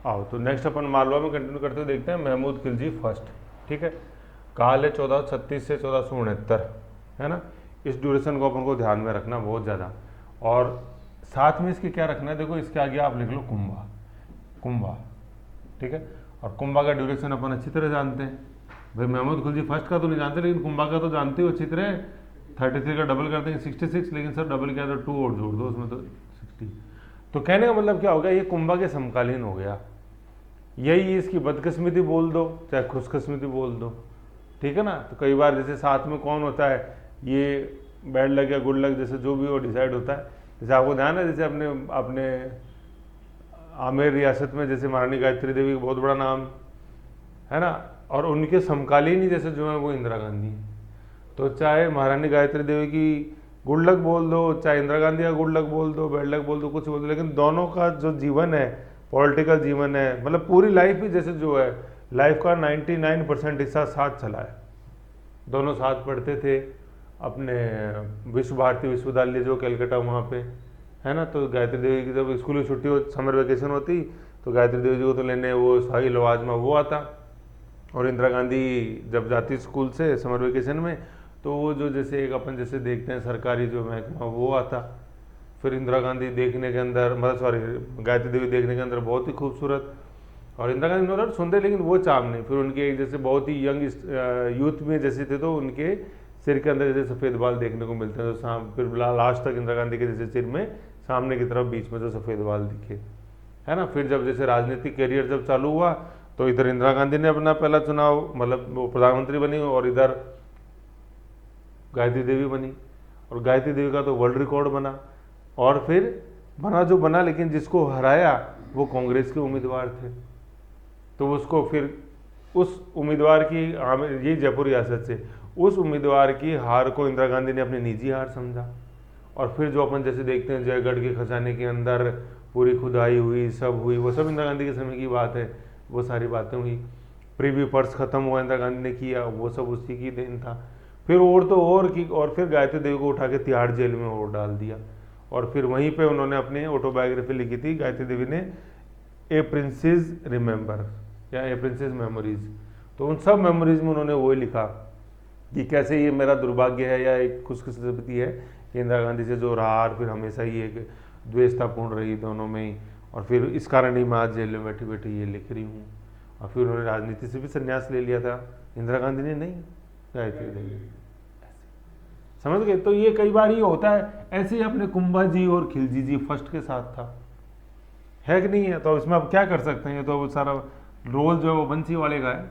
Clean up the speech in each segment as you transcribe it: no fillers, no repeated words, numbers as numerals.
आओ तो नेक्स्ट अपन मालवा में कंटिन्यू करते हुए देखते हैं महमूद खिलजी फर्स्ट। ठीक है, काल है 1436 से 1469, है ना। इस ड्यूरेशन को अपन को ध्यान में रखना बहुत ज़्यादा, और साथ में इसके क्या रखना है, देखो इसके आगे आप लिख लो कुंभा, कुंभा। ठीक है, और कुंभा का ड्यूरेशन अपन अच्छी तरह जानते हैं भाई। महमूद खिलजी फर्स्ट का तो नहीं जानते, लेकिन कुंभा का तो जानते हो अच्छी तरह। 33 का डबल कर देंगे 66, लेकिन सर डबल किया तो 2 और जोड़ दो उसमें तो 60। तो कहने का मतलब क्या हो गया, ये कुंभा के समकालीन हो गया। यही इसकी बदकिस्मती बोल दो चाहे खुशकिस्मती बोल दो, ठीक है ना। तो कई बार जैसे साथ में कौन होता है, ये बैड लग या गुड लग, जैसे जो भी वो डिसाइड होता है। जैसे आपको ध्यान है, जैसे अपने अपने आमेर रियासत में जैसे महारानी गायत्री देवी बहुत बड़ा नाम है ना, और उनके समकालीन ही जैसे जो है वो इंदिरा गांधी है। तो चाहे महारानी गायत्री देवी की गुड लक बोल दो, चाहे इंदिरा गांधी का गुड लक बोल दो, बैड लक बोल दो, कुछ बोल दो, लेकिन दोनों का जो जीवन है, पॉलिटिकल जीवन है, मतलब पूरी लाइफ ही जैसे जो है, लाइफ का 99% हिस्सा साथ चला है। दोनों साथ पढ़ते थे अपने विश्व भारती विश्वविद्यालय जो कलकत्ता वहाँ पे, है ना। तो गायत्री देवी की जब स्कूल की छुट्टी हो, समर वेकेशन होती, तो गायत्री देवी जी को तो लेने वो शाही लवाजमा वो आता, और इंदिरा गांधी जब जाती स्कूल से समर वेकेशन में, तो वो जो जैसे एक अपन जैसे देखते हैं सरकारी जो महकमा वो आता। फिर इंदिरा गांधी देखने के अंदर, मतलब सॉरी गायत्री देवी देखने के अंदर बहुत ही खूबसूरत, और इंदिरा गांधी नॉट सुंदर, लेकिन वो चाम नहीं। फिर उनके एक जैसे बहुत ही यंग यूथ में जैसे थे, तो उनके सिर के अंदर जैसे सफ़ेद बाल देखने को मिलते हैं। तो फिर लास्ट तक इंदिरा गांधी के जैसे सिर में सामने की तरफ बीच में जो सफ़ेद बाल दिखे, है ना। फिर जब जैसे राजनीतिक करियर जब चालू हुआ, तो इधर इंदिरा गांधी ने अपना पहला चुनाव, मतलब वो प्रधानमंत्री बनी, और इधर गायत्री देवी बनी, और गायत्री देवी का तो वर्ल्ड रिकॉर्ड बना। और फिर बना जो बना, लेकिन जिसको हराया वो कांग्रेस के उम्मीदवार थे। तो उसको फिर उस उम्मीदवार की, ये जयपुर रियासत से, उस उम्मीदवार की हार को इंदिरा गांधी ने अपनी निजी हार समझा। और फिर जो अपन जैसे देखते हैं जयगढ़ के खजाने के अंदर पूरी खुदाई हुई, सब हुई, वो सब इंदिरा गांधी के समय की बात है। वो सारी बातें हुई, प्रीवी पर्स खत्म हुआ, इंदिरा गांधी ने किया, वो सब उसी की देन था। फिर और तो और की, और फिर गायत्री देवी को उठा के तिहाड़ जेल में और डाल दिया, और फिर वहीं पे उन्होंने अपनी ऑटोबायोग्राफी लिखी थी गायत्री देवी ने, ए प्रिंसेस रिमेंबर या ए प्रिंसेस मेमोरीज। तो उन सब मेमोरीज में उन्होंने वही लिखा कि कैसे ये मेरा दुर्भाग्य है या एक खुशकिस्मती है कि इंदिरा गांधी से जो रहा, और फिर हमेशा ही एक द्वेषतापूर्ण रही दोनों में ही, और फिर इस कारण ही मैं आज जेल में बैठी बैठी ये लिख रही हूँ। और फिर उन्होंने राजनीति से भी संन्यास ले लिया था, इंदिरा गांधी ने नहीं, गायत्री देवी। समझ गए। तो ये कई बार ये होता है, ऐसे ही अपने कुंभा जी और खिलजी जी फर्स्ट के साथ था, है कि नहीं है। तो इसमें अब क्या कर सकते हैं, ये तो सारा रोल जो है वो बंसी वाले का है।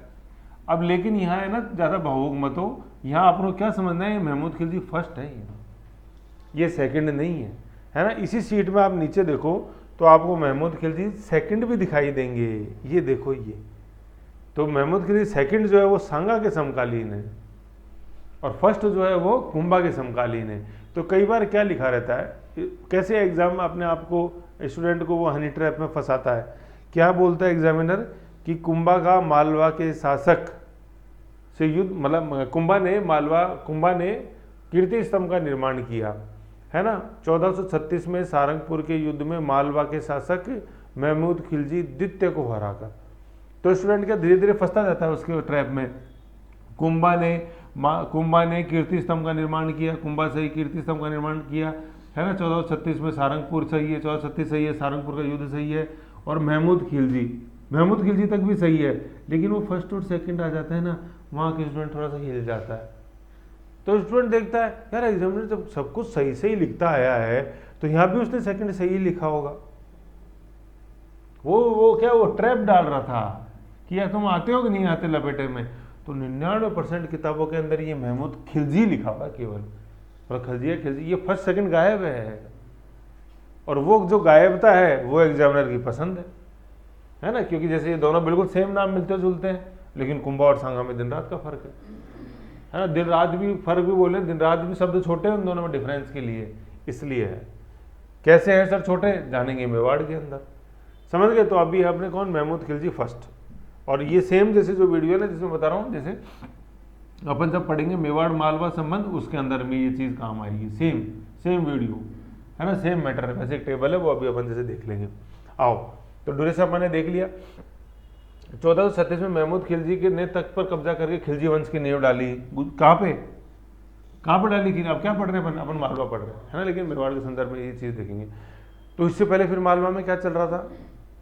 अब लेकिन यहाँ है ना, ज़्यादा भावुक मत हो, यहाँ आपको क्या समझना है, महमूद खिलजी फर्स्ट है, ये सेकंड नहीं है ना। इसी सीट में आप नीचे देखो तो आपको महमूद खिलजी सेकंड भी दिखाई देंगे, ये देखो ये। तो महमूद खिलजी सेकंड जो है वो सांगा के समकालीन है, और फर्स्ट जो है वो कुंभा के समकालीन है। तो कई बार क्या लिखा रहता है, कैसे एग्जाम अपने आप को, स्टूडेंट को वो हनी ट्रैप में फंसाता है। क्या बोलता है एग्जामिनर कि कुंभा का मालवा के शासक से युद्ध, मतलब कुंभा ने कीर्ति स्तंभ का निर्माण किया, है ना। 1436 में सारंगपुर के युद्ध में मालवा के शासक महमूद खिलजी द्वितीय को हराकर। तो स्टूडेंट क्या धीरे धीरे फंसता जाता है उसके ट्रैप में। कुंभा ने कीर्ति स्तंभ का निर्माण किया, कुंभा से ही कीर्ति स्तंभ का निर्माण किया, है ना। 1436 में सारंगपुर सही है, 1436 सही है, सारंगपुर का युद्ध सही है, और महमूद खिलजी तक भी सही है, लेकिन वो फर्स्ट और सेकंड आ जाता है ना, वहाँ के स्टूडेंट थोड़ा सा हिल जाता है। तो स्टूडेंट देखता है यार एग्जामिनर जब सब कुछ सही से ही लिखता आया है, तो यहाँ भी उसने सेकंड सही ही लिखा होगा। वो क्या वो ट्रैप डाल रहा था कि यार तुम आते हो कि नहीं आते लपेटे में। तो 99% किताबों के अंदर ये महमूद खिलजी लिखा हुआ केवल, और खिलजी ये फर्स्ट सेकंड गायब है। और वो जो गायबता है वो एग्जामिनर की पसंद है ना, क्योंकि जैसे ये दोनों बिल्कुल सेम नाम मिलते जुलते हैं, लेकिन कुंभा और सांगा में दिन रात का फर्क है ना। दिन रात भी फर्क भी बोले, दिन रात भी शब्द छोटे हैं उन दोनों में डिफरेंस के लिए, इसलिए है। कैसे हैं सर छोटे, जानेंगे मेवाड़ के अंदर, समझ गए। तो अभी आपने कौन, महमूद खिलजी फर्स्ट। और ये सेम जैसे जो वीडियो है जिसमें बता रहा हूँ, जैसे अपन जब पढ़ेंगे मेवाड़ मालवा संबंध, उसके अंदर में ये चीज़ काम आएगी, सेम वीडियो है ना, सेम मैटर है। वैसे एक टेबल है वो अभी अपन जैसे देख लेंगे। आओ तो ड्यूरेशन अपन ने देख लिया। 1436 में महमूद खिलजी ने तख्त पर कब्जा करके खिलजी वंश की नींव डाली। कहाँ पे डाली थी? अब क्या पढ़ रहे हैं अपन मालवा पढ़ रहे हैं, है ना, लेकिन मेवाड़ के संदर्भ में ये चीज़ देखेंगे। तो इससे पहले फिर मालवा में क्या चल रहा था?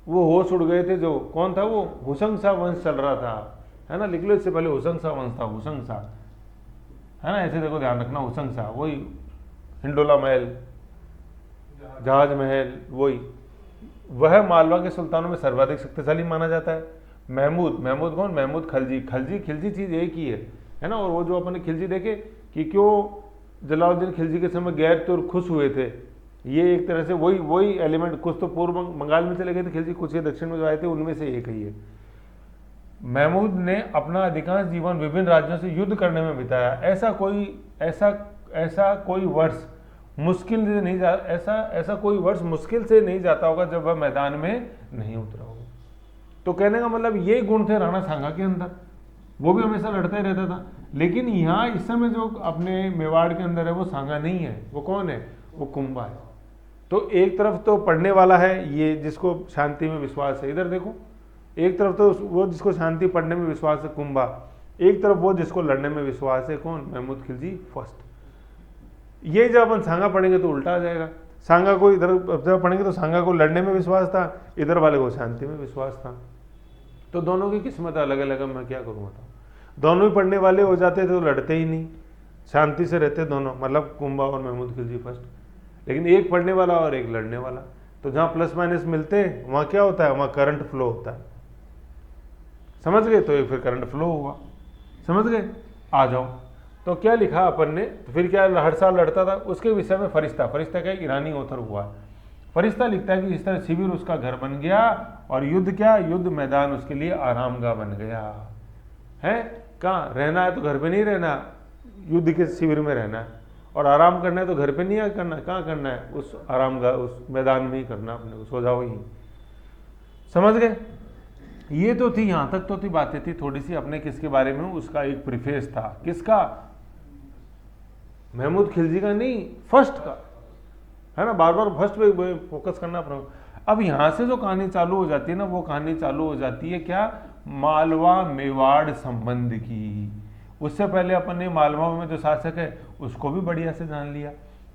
वो होश उड़ गए थे, जो कौन था वो? हुसंग शाह वंश चल रहा था, है ना, लिख लो, इससे पहले हुसंग शाह वंश था, हुसंग शाह, है ना, ऐसे देखो, ध्यान रखना, हुसंग शाह, वही हिंडोला महल, जहाज महल, वह मालवा के सुल्तानों में सर्वाधिक शक्तिशाली माना जाता है। महमूद कौन? महमूद खिलजी चीज़ एक ही है ना। और वो जो अपन ने खिलजी देखे कि क्यों जलालुद्दीन खिलजी के समय गैर तुर्क खुश हुए थे, ये एक तरह से वही एलिमेंट, कुछ तो पूर्व बंगाल में चले गए थे खिलजी, कुछ ये दक्षिण में जो आए थे, उनमें से एक ही है। महमूद ने अपना अधिकांश जीवन विभिन्न राज्यों से युद्ध करने में बिताया। ऐसा कोई वर्ष मुश्किल से नहीं जा ऐसा कोई वर्ष मुश्किल से नहीं जाता होगा जब वह मैदान में नहीं उतरा होगा। तो कहने का मतलब ये गुण थे राणा सांगा के अंदर, वो भी हमेशा लड़ता ही रहता था। लेकिन यहाँ इस समय जो अपने मेवाड़ के अंदर है वो सांगा नहीं है, वो कौन है? वो कुंभा है। तो एक तरफ तो पढ़ने वाला है ये जिसको शांति में विश्वास है, इधर देखो, एक तरफ तो वो जिसको शांति पढ़ने में विश्वास है कुंभा, एक तरफ वो जिसको लड़ने में विश्वास है कौन? महमूद खिलजी फर्स्ट। ये जब अपन सांगा पढ़ेंगे तो उल्टा आ जाएगा, सांगा को इधर जब पढ़ेंगे तो सांगा को लड़ने में विश्वास था, इधर वाले को शांति में विश्वास था। तो दोनों की किस्मत अलग अलग है, मैं क्या करूँ बताऊँ। दोनों ही पढ़ने वाले हो जाते थे तो लड़ते ही नहीं, शांति से रहते दोनों, मतलब कुंभा और महमूद खिलजी फर्स्ट। लेकिन एक पढ़ने वाला और एक लड़ने वाला, तो जहाँ प्लस माइनस मिलते हैं वहाँ क्या होता है? वहाँ करंट फ्लो होता है, समझ गए? तो एक फिर करंट फ्लो हुआ, समझ गए? आ जाओ, तो क्या लिखा अपन ने? तो फिर क्या हर साल लड़ता था उसके विषय में। फरिश्ता क्या ईरानी ऑथर हुआ। फरिश्ता लिखता है कि इस तरह शिविर उसका घर बन गया और युद्ध मैदान उसके लिए आरामगाह बन गया है। कहाँ रहना है? तो घर पे नहीं रहना, युद्ध के शिविर में रहना है। और आराम करना है तो घर पे नहीं करना, कहाँ करना है? उस आरामगाह, उस मैदान में ही करना, अपने को सो जाओ ही। समझ गए? ये तो थी, यहाँ तक तो थी बातें थी थोड़ी सी अपने किसके बारे में, उसका एक प्रीफेस था। किसका? महमूद खिलजी का नहीं, फर्स्ट का, है ना। बार बार फर्स्ट पे फोकस करना पड़ा। अब यहाँ से जो कहानी चालू हो जाती है ना, वो कहानी चालू हो जाती है क्या? मालवा मेवाड़ संबंध की। उससे पहले अपन ने मालवा में जो शासक है उसको भी बढ़िया से जान लिया।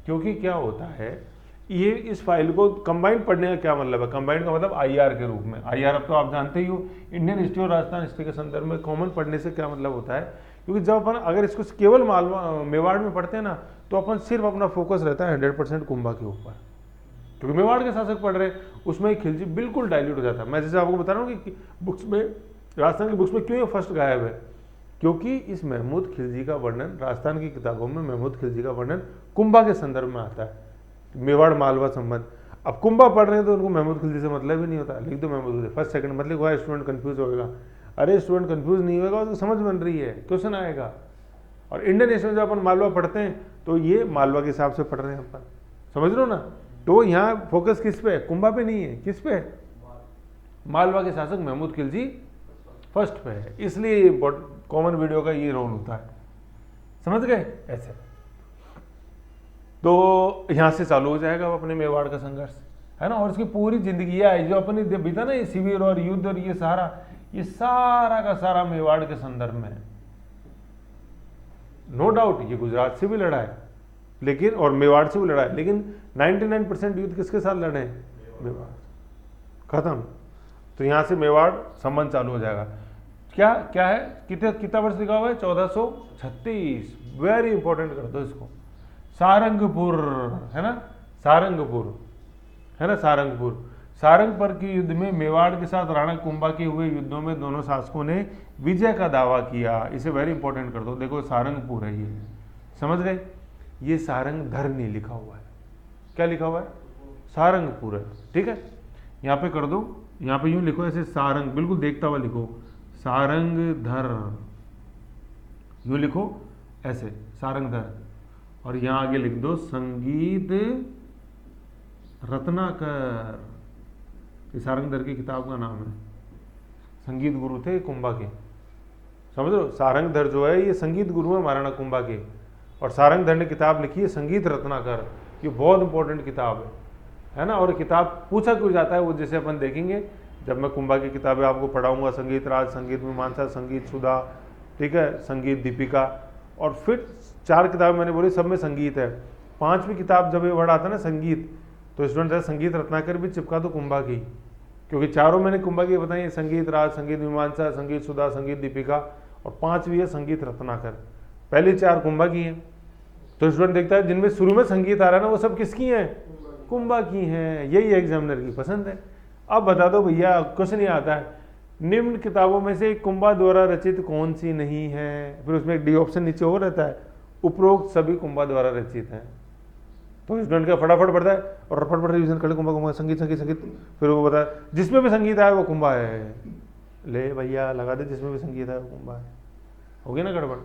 क्योंकि क्या होता है, ये इस फाइल को कंबाइंड पढ़ने का क्या मतलब है? कंबाइंड का मतलब आईआर के रूप में। आईआर अब तो आप जानते ही हो, इंडियन हिस्ट्री और राजस्थान हिस्ट्री के संदर्भ में कॉमन पढ़ने से क्या मतलब होता है। क्योंकि जब अपन अगर इसको केवल मेवाड़ में पढ़ते हैं ना, तो अपन सिर्फ अपना फोकस रहता है 100% कुंभा के ऊपर, क्योंकि मेवाड़ के शासक पढ़ रहे हैं, उसमें खिलजी बिल्कुल डाइल्यूट हो जाता है। मैं जैसे आपको बता रहा हूँ कि बुक्स में, राजस्थान की बुक्स में क्यों ये फर्स्ट गायब है, क्योंकि इस महमूद खिलजी का वर्णन राजस्थान की किताबों में महमूद खिलजी का वर्णन कुंभा के संदर्भ में आता है, मेवाड़ मालवा संबंध। अब कुंभा पढ़ रहे हैं तो उनको महमूद खिलजी से मतलब ही नहीं होता, लिख दो महमूद खिलजी फर्स्ट सेकंड, मतलब हुआ स्टूडेंट कंफ्यूज होगा। अरे स्टूडेंट कंफ्यूज नहीं होगा, तो समझ बन रही है, क्वेश्चन आएगा। और इंडियन हिस्ट्री में जब अपन मालवा पढ़ते हैं तो ये मालवा के हिसाब से पढ़ रहे हैं अपन, समझ लो ना। तो यहाँ फोकस किस पे है? कुंभा पे नहीं है, किस पे? मालवा के शासक महमूद खिलजी फर्स्ट पे है, इसलिए कॉमन वीडियो का ये रोल होता है, समझ गए? ऐसे तो यहाँ से चालू हो जाएगा अपने मेवाड़ का संघर्ष, है ना। और इसकी पूरी जिंदगी है जो अपनी बीता ना, ये शिविर और युद्ध और ये सारा का सारा मेवाड़ के संदर्भ में है। नो डाउट ये गुजरात से भी लड़ा है, लेकिन और मेवाड़ से भी लड़ा है, लेकिन 99% युद्ध किसके साथ लड़े हैं? मेवाड़। खत्म। तो यहाँ से मेवाड़ संबंध चालू हो जाएगा। क्या है? कितना वर्ष लिखा हुआ है? 1436। वेरी इंपॉर्टेंट कर दो इसको। सारंगपुर, है ना, सारंगपुर, है ना, सारंगपुर। सारंगपुर के युद्ध में मेवाड़ के साथ राणा कुंभा के हुए युद्धों में दोनों शासकों ने विजय का दावा किया। इसे वेरी इंपॉर्टेंट कर दो। देखो सारंगपुर है ये, समझ गए? ये सारंगधर नहीं लिखा हुआ है, क्या लिखा हुआ है? सारंगपुर है, ठीक है। यहाँ पे कर दो, यहाँ पे यूं लिखो ऐसे, सारंग, बिल्कुल देखता हुआ लिखो, सारंगधर, यूं लिखो ऐसे, सारंगधर। और यहाँ आगे लिख दो संगीत रत्नाकर। ये सारंगधर की किताब का नाम है, संगीत गुरु थे कुंभा के, समझ लो। सारंगधर जो है ये संगीत गुरु है महाराणा कुंभा के, और सारंगधर ने किताब लिखी है संगीत रत्नाकर। ये बहुत इंपॉर्टेंट किताब है ना। और किताब पूछा क्यों जाता है वो जैसे अपन देखेंगे जब मैं कुंभा की किताबें आपको पढ़ाऊंगा, संगीत राज, संगीत मीमांसा, संगीत सुधा, ठीक है, संगीत दीपिका, और फिर 4 किताबें मैंने बोली सब में संगीत है। 5वीं किताब जब ये वर्ड आता है ना संगीत, तो स्टूडेंट संगीत रत्नाकर भी चिपका दो कुंभा की, क्योंकि चारों मैंने कुंभा की बताई, संगीत राज, संगीत मीमांसा, संगीत सुधा, संगीत दीपिका, और 5वीं है संगीत रत्नाकर। पहली 4 कुंभा की हैं। तो स्टूडेंट देखता है जिनमें शुरू में संगीत आ रहा है ना वो सब किसकी हैं? कुंभा की हैं। यही एग्जामिनर की पसंद है। अब बता दो भैया, कुछ नहीं आता है, निम्न किताबों में से कुंभा द्वारा रचित कौन सी नहीं है? फिर उसमें एक डी ऑप्शन नीचे और रहता है, उपरोक्त सभी कुंभा द्वारा रचित हैं। तो स्टूडेंट का फटाफट पढ़ता है और फटाफट रिविजन कर ले, कुंभा कुंभा संगीत संगीत संगीत, फिर वो बताया जिसमें भी संगीत आया वो कुंभा है। ले भैया लगा दे, जिसमें भी संगीत आया वो कुंभा है। हो गया ना गड़बड़।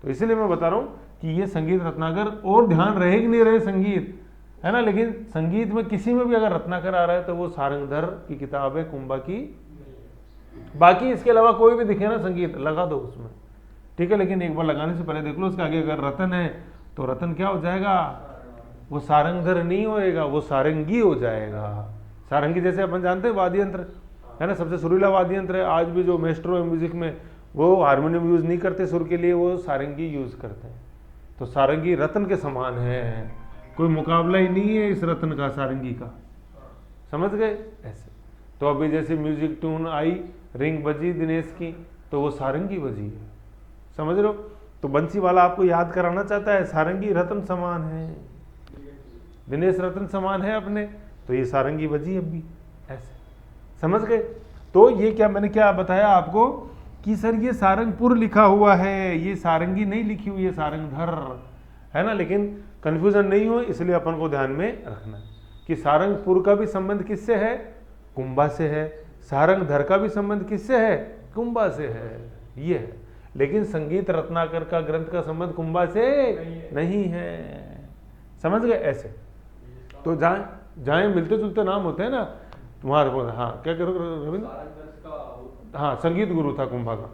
तो इसीलिए मैं बता रहा हूँ कि ये संगीत रत्नाकर, और ध्यान रहे कि नहीं रहे संगीत, है ना, लेकिन संगीत में किसी में भी अगर रत्नाकर आ रहा है तो वो सारंगधर की किताब है, कुंभा की। बाकी इसके अलावा कोई भी दिखे ना संगीत लगा दो उसमें, ठीक है, लेकिन एक बार लगाने से पहले देख लो उसके आगे अगर रतन है तो रतन क्या हो जाएगा? वो सारंगधर नहीं होएगा, वो सारंगी हो जाएगा। सारंगी जैसे अपन जानते हैं वाद्य यंत्र, है ना, सबसे सुरीला वाद्य यंत्र है। आज भी जो मेस्ट्रो म्यूजिक में वो हारमोनियम यूज नहीं करते सुर के लिए, वो सारंगी यूज करते हैं। तो सारंगी रतन के समान है, कोई मुकाबला ही नहीं है इस रतन का, सारंगी का। समझ गए? ऐसे तो अभी जैसे म्यूजिक ट्यून आई, रिंग बजी दिनेश की, तो वो सारंगी बजी है। समझ रहे हो? तो बंसी वाला आपको याद कराना चाहता है सारंगी रतन समान है, दिनेश रतन समान है अपने, तो ये सारंगी बजी अब भी। ऐसे समझ गए? तो ये क्या मैंने क्या बताया आपको कि सर ये सारंगपुर लिखा हुआ है, ये सारंगी नहीं लिखी हुई है, सारंगधर, है ना। लेकिन कंफ्यूजन नहीं हो इसलिए अपन को ध्यान में रखना कि सारंगपुर का भी संबंध किससे है? कुंभा से है। सारंगधर का भी संबंध किससे है? कुंभा से है, ये है। लेकिन संगीत रत्नाकर का ग्रंथ का संबंध कुंभा से नहीं है। समझ गए? ऐसे तो जहाँ मिलते जुलते नाम होते हैं ना तुम्हारे को, हाँ क्या करो रविंद्र? हाँ, संगीत गुरु था कुंभा का,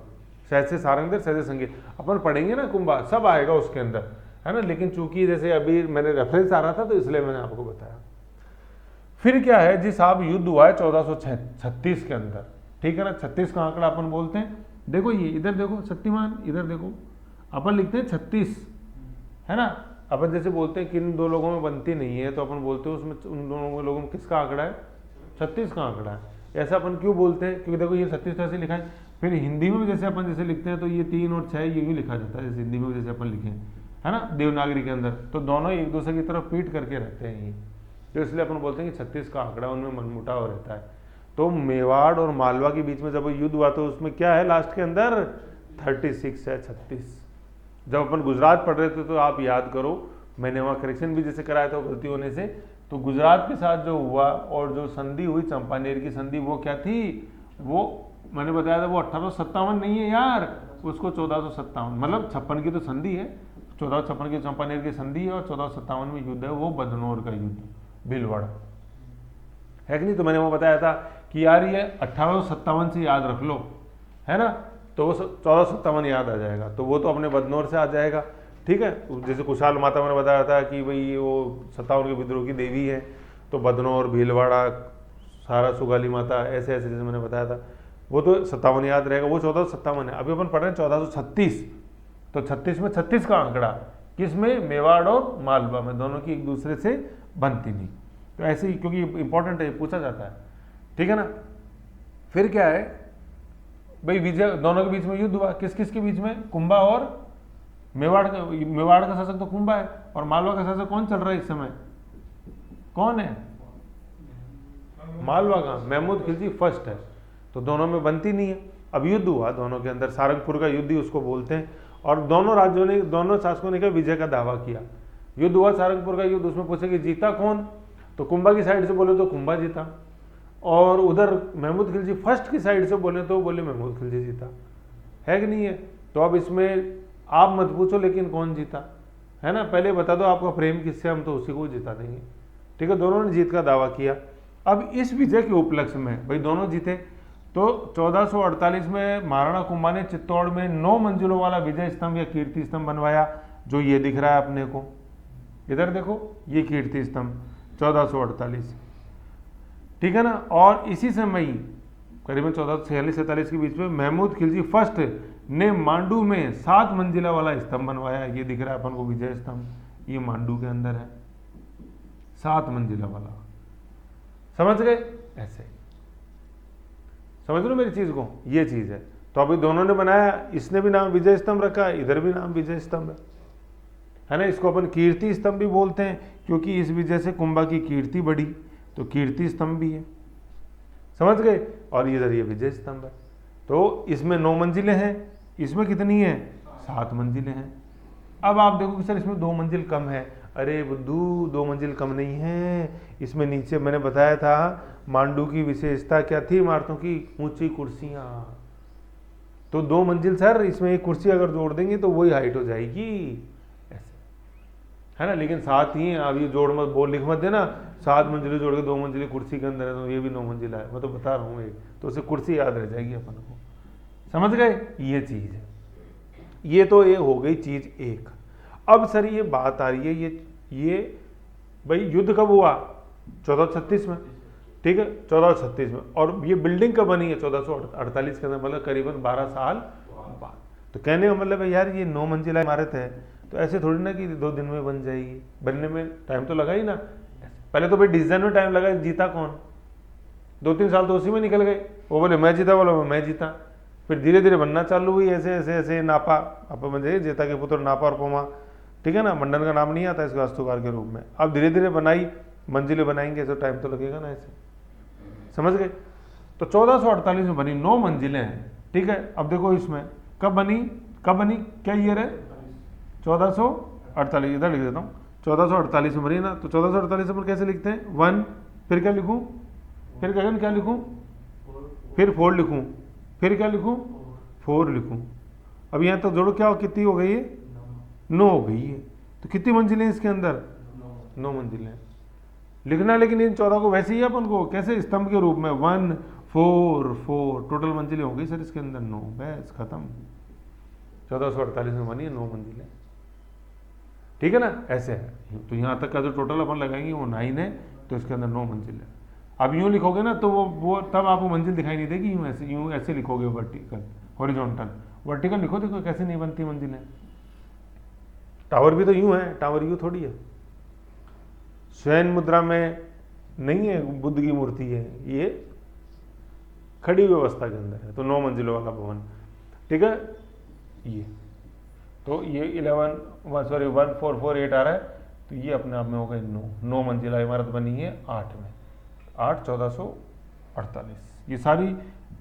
शायद से सारंगधर, शायद से संगीत। अपन पढ़ेंगे ना कुंभा, सब आएगा उसके अंदर, है ना। लेकिन चूंकि जैसे अभी मैंने रेफरेंस आ रहा था तो इसलिए मैंने आपको बताया। फिर क्या है जी साहब, युद्ध हुआ है 1436 के अंदर, ठीक है ना। 36 का आंकड़ा अपन बोलते हैं, देखो ये इधर देखो शक्तिमान, इधर देखो अपन लिखते हैं 36, है ना। अपन जैसे बोलते हैं कि इन 2 लोगों में बनती नहीं है, तो अपन बोलते हैं उसमें उन दोनों लोगों में किसका आंकड़ा है? 36 का आंकड़ा है। ऐसा अपन क्यों बोलते हैं? क्योंकि देखो ये 36 ऐसे लिखा है। फिर हिंदी में भी जैसे अपन जैसे लिखते हैं तो ये 3 और 6 ये भी लिखा जाता है, जैसे हिंदी में जैसे अपन लिखे, है ना, देवनागरी के अंदर, तो दोनों एक दूसरे की तरफ पीट करके रहते हैं ये, तो इसलिए अपन बोलते हैं कि 36 का आंकड़ा, उनमें मनमुटाव रहता है। तो मेवाड़ और मालवा के बीच में जब युद्ध हुआ तो उसमें क्या है लास्ट के अंदर? 36 है, 36। जब अपन गुजरात पढ़ रहे थे तो आप याद करो, मैंने वहाँ करेक्शन भी जैसे कराया था गलती होने से, तो गुजरात के साथ जो हुआ और जो संधि हुई चंपानेर की संधि, वो क्या थी? वो मैंने बताया था वो 1857 नहीं है यार, उसको 1457, मतलब 56 की तो संधि है, 1456 की चंपानेर की संधि है और 1457 में युद्ध है, वो बदनौर का युद्ध, भीलवाड़ा है कि नहीं। तो मैंने वो बताया था कि यार ये 1857 से याद रख लो, है ना, तो वो 1457 याद आ जाएगा, तो वो तो अपने बदनौर से आ जाएगा, ठीक है। जैसे कुशाल माता मैंने बताया था कि भाई वो 57 के विद्रोह की देवी है, तो बदनौर, भीलवाड़ा, सारा सुगाली माता, ऐसे ऐसे जैसे मैंने बताया था, वो तो 57 याद रहेगा, वो 1457 है। अभी अपन पढ़ रहे हैं 1436, तो 36 में 36 का आंकड़ा किस में? मेवाड़ और मालवा में, दोनों की एक दूसरे से बनती नहीं। तो ऐसे ही, क्योंकि इंपॉर्टेंट है, पूछा जाता है, ठीक है ना। फिर क्या है भाई, विजय दोनों के बीच में युद्ध हुआ, किस किस के बीच में? कुंभा और मेवाड़ का शासक तो कुंभा है, और मालवा का शासक कौन चल रहा है इस समय? कौन है? मालवा का महमूद खिलजी फर्स्ट है, तो दोनों में बनती नहीं है। अब युद्ध हुआ दोनों के अंदर, सारंगपुर का युद्ध ही उसको बोलते हैं, और दोनों राज्यों ने, दोनों शासकों ने क्या विजय का दावा किया। युद्ध हुआ सारंगपुर का युद्ध, उसमें पूछे कि जीता कौन, तो कुंभा की साइड से बोले तो कुंभा जीता, और उधर महमूद खिलजी फर्स्ट की साइड से बोले तो बोले महमूद खिलजी जीता, है कि नहीं है। तो अब इसमें आप मत पूछो लेकिन कौन जीता, है ना, पहले बता दो आपका प्रेम किससे, हम तो उसी को जिता देंगे, ठीक है। दोनों ने जीत का दावा किया। अब इस विजय के उपलक्ष्य में भाई दोनों जीते, तो 1448 में महाराणा कुंभा ने चित्तौड़ में 9 मंजिलों वाला विजय स्तंभ या कीर्ति स्तंभ बनवाया, जो ये दिख रहा है अपने को, इधर देखो ये कीर्ति स्तंभ 1448, ठीक है ना। और इसी समय करीबन 1446-47 के बीच में महमूद खिलजी फर्स्ट ने मांडू में 7 मंजिला वाला स्तंभ बनवाया। ये दिख रहा है अपन को विजय स्तंभ, ये मांडू के अंदर है, 7 मंजिला वाला। समझ गए? ऐसे समझ लो मेरी चीज को, ये चीज है। तो अभी दोनों ने बनाया, इसने भी नाम विजय स्तंभ रखा है, इधर भी नाम विजय स्तंभ है ना। इसको अपन कीर्ति स्तंभ भी बोलते हैं, क्योंकि इस विजय से कुंभा की कीर्ति बढ़ी, तो कीर्ति स्तंभ भी है। समझ गए? और इधर ये विजय स्तंभ है। तो इसमें 9 मंजिलें हैं, इसमें कितनी है? 7 मंजिलें हैं। अब आप देखो कि सर इसमें 2 मंजिल कम है। अरे बुद्धू, 2 मंजिल कम नहीं है, इसमें नीचे मैंने बताया था मांडू की विशेषता क्या थी इमारतों की? ऊंची कुर्सियां। तो 2 मंजिल सर, इसमें एक कुर्सी अगर जोड़ देंगे तो वही हाइट हो जाएगी, ऐसे है ना। लेकिन साथ ही अब ये जोड़ मत बोल, लिख मत देना 7 मंजिलें जोड़ के 2 मंजिलें कुर्सी के अंदर है, तो ये भी 9 मंजिला है। मैं तो बता रहा हूँ एक, तो उसे कुर्सी याद रह जाएगी अपन को। समझ गए? ये चीज है। ये तो ये हो गई चीज एक। अब सर ये बात आ रही है, ये भाई युद्ध कब हुआ? 1436 में, ठीक है, 1436 में। और ये बिल्डिंग कब बनी है? 1448 के अंदर, मतलब करीबन 12 साल बाद। तो कहने का मतलब है यार, ये 9 मंजिला इमारत है, तो ऐसे थोड़ी ना कि 2 दिन में बन जाएगी। बनने में टाइम तो लगा ही ना। पहले तो भाई डिजाइन में टाइम लगा, जीता कौन? 2-3 साल तो उसी में निकल गए। वो बोले मैं जीता, बोलो मैं जीता। फिर धीरे धीरे बनना चालू हुई, ऐसे ऐसे ऐसे नापा आप म्हणजे जेता के पुत्र नापा और पोमा, ठीक है ना। मंडन का नाम नहीं आता इसके वास्तुकार के रूप में। अब धीरे धीरे बनाई, मंजिलें बनाएंगे तो टाइम तो लगेगा ना, ऐसे समझ गए। तो 1448 में बनी, 9 मंजिलें हैं, ठीक है। अब देखो इसमें कब बनी, क्या ईयर है? 1448, इधर लिख देता हूँ, 1448 में बनी ना। तो 1448 में कैसे लिखते हैं? 1, फिर क्या लिखूँ, फिर क्या लिखूँ, फिर 4 लिखूँ, फिर क्या लिखूँ, 4 लिखूँ। अब यहाँ तक जोड़ो, क्या कितनी हो गई है? 9 हो गई है। तो कितनी मंजिलें इसके अंदर? 9 मंजिलें लिखना। लेकिन इन 14 को वैसे ही अपन को कैसे स्तंभ के रूप में 1 4 4 टोटल मंजिलें हो गई सर इसके अंदर 9, बस खत्म। 1448 में बनी है 9 मंजिलें, ठीक है ना। ऐसे है। तो यहाँ तक का जो टोटल अपन लगाएंगे वो 9 है, तो इसके अंदर 9 मंजिल है। अब यूँ लिखोगे ना तो वो तब आपको मंजिल दिखाई नहीं देगी। यूँ ऐसे लिखोगे, वर्टिकल हॉरिजॉन्टल, वर्टिकल लिखो, देखो कैसे नहीं बनती मंजिलें। टावर भी तो यूँ है, टावर यूँ थोड़ी है। स्वयं मुद्रा में नहीं है बुद्ध की मूर्ति है, ये खड़ी व्यवस्था के अंदर है। तो 9 मंजिलों वाला भवन, ठीक है। ये तो ये 1448 आ रहा है, तो ये अपने आप में हो गए 9 मंजिला इमारत बनी है 8 में, 8 1448। ये सारी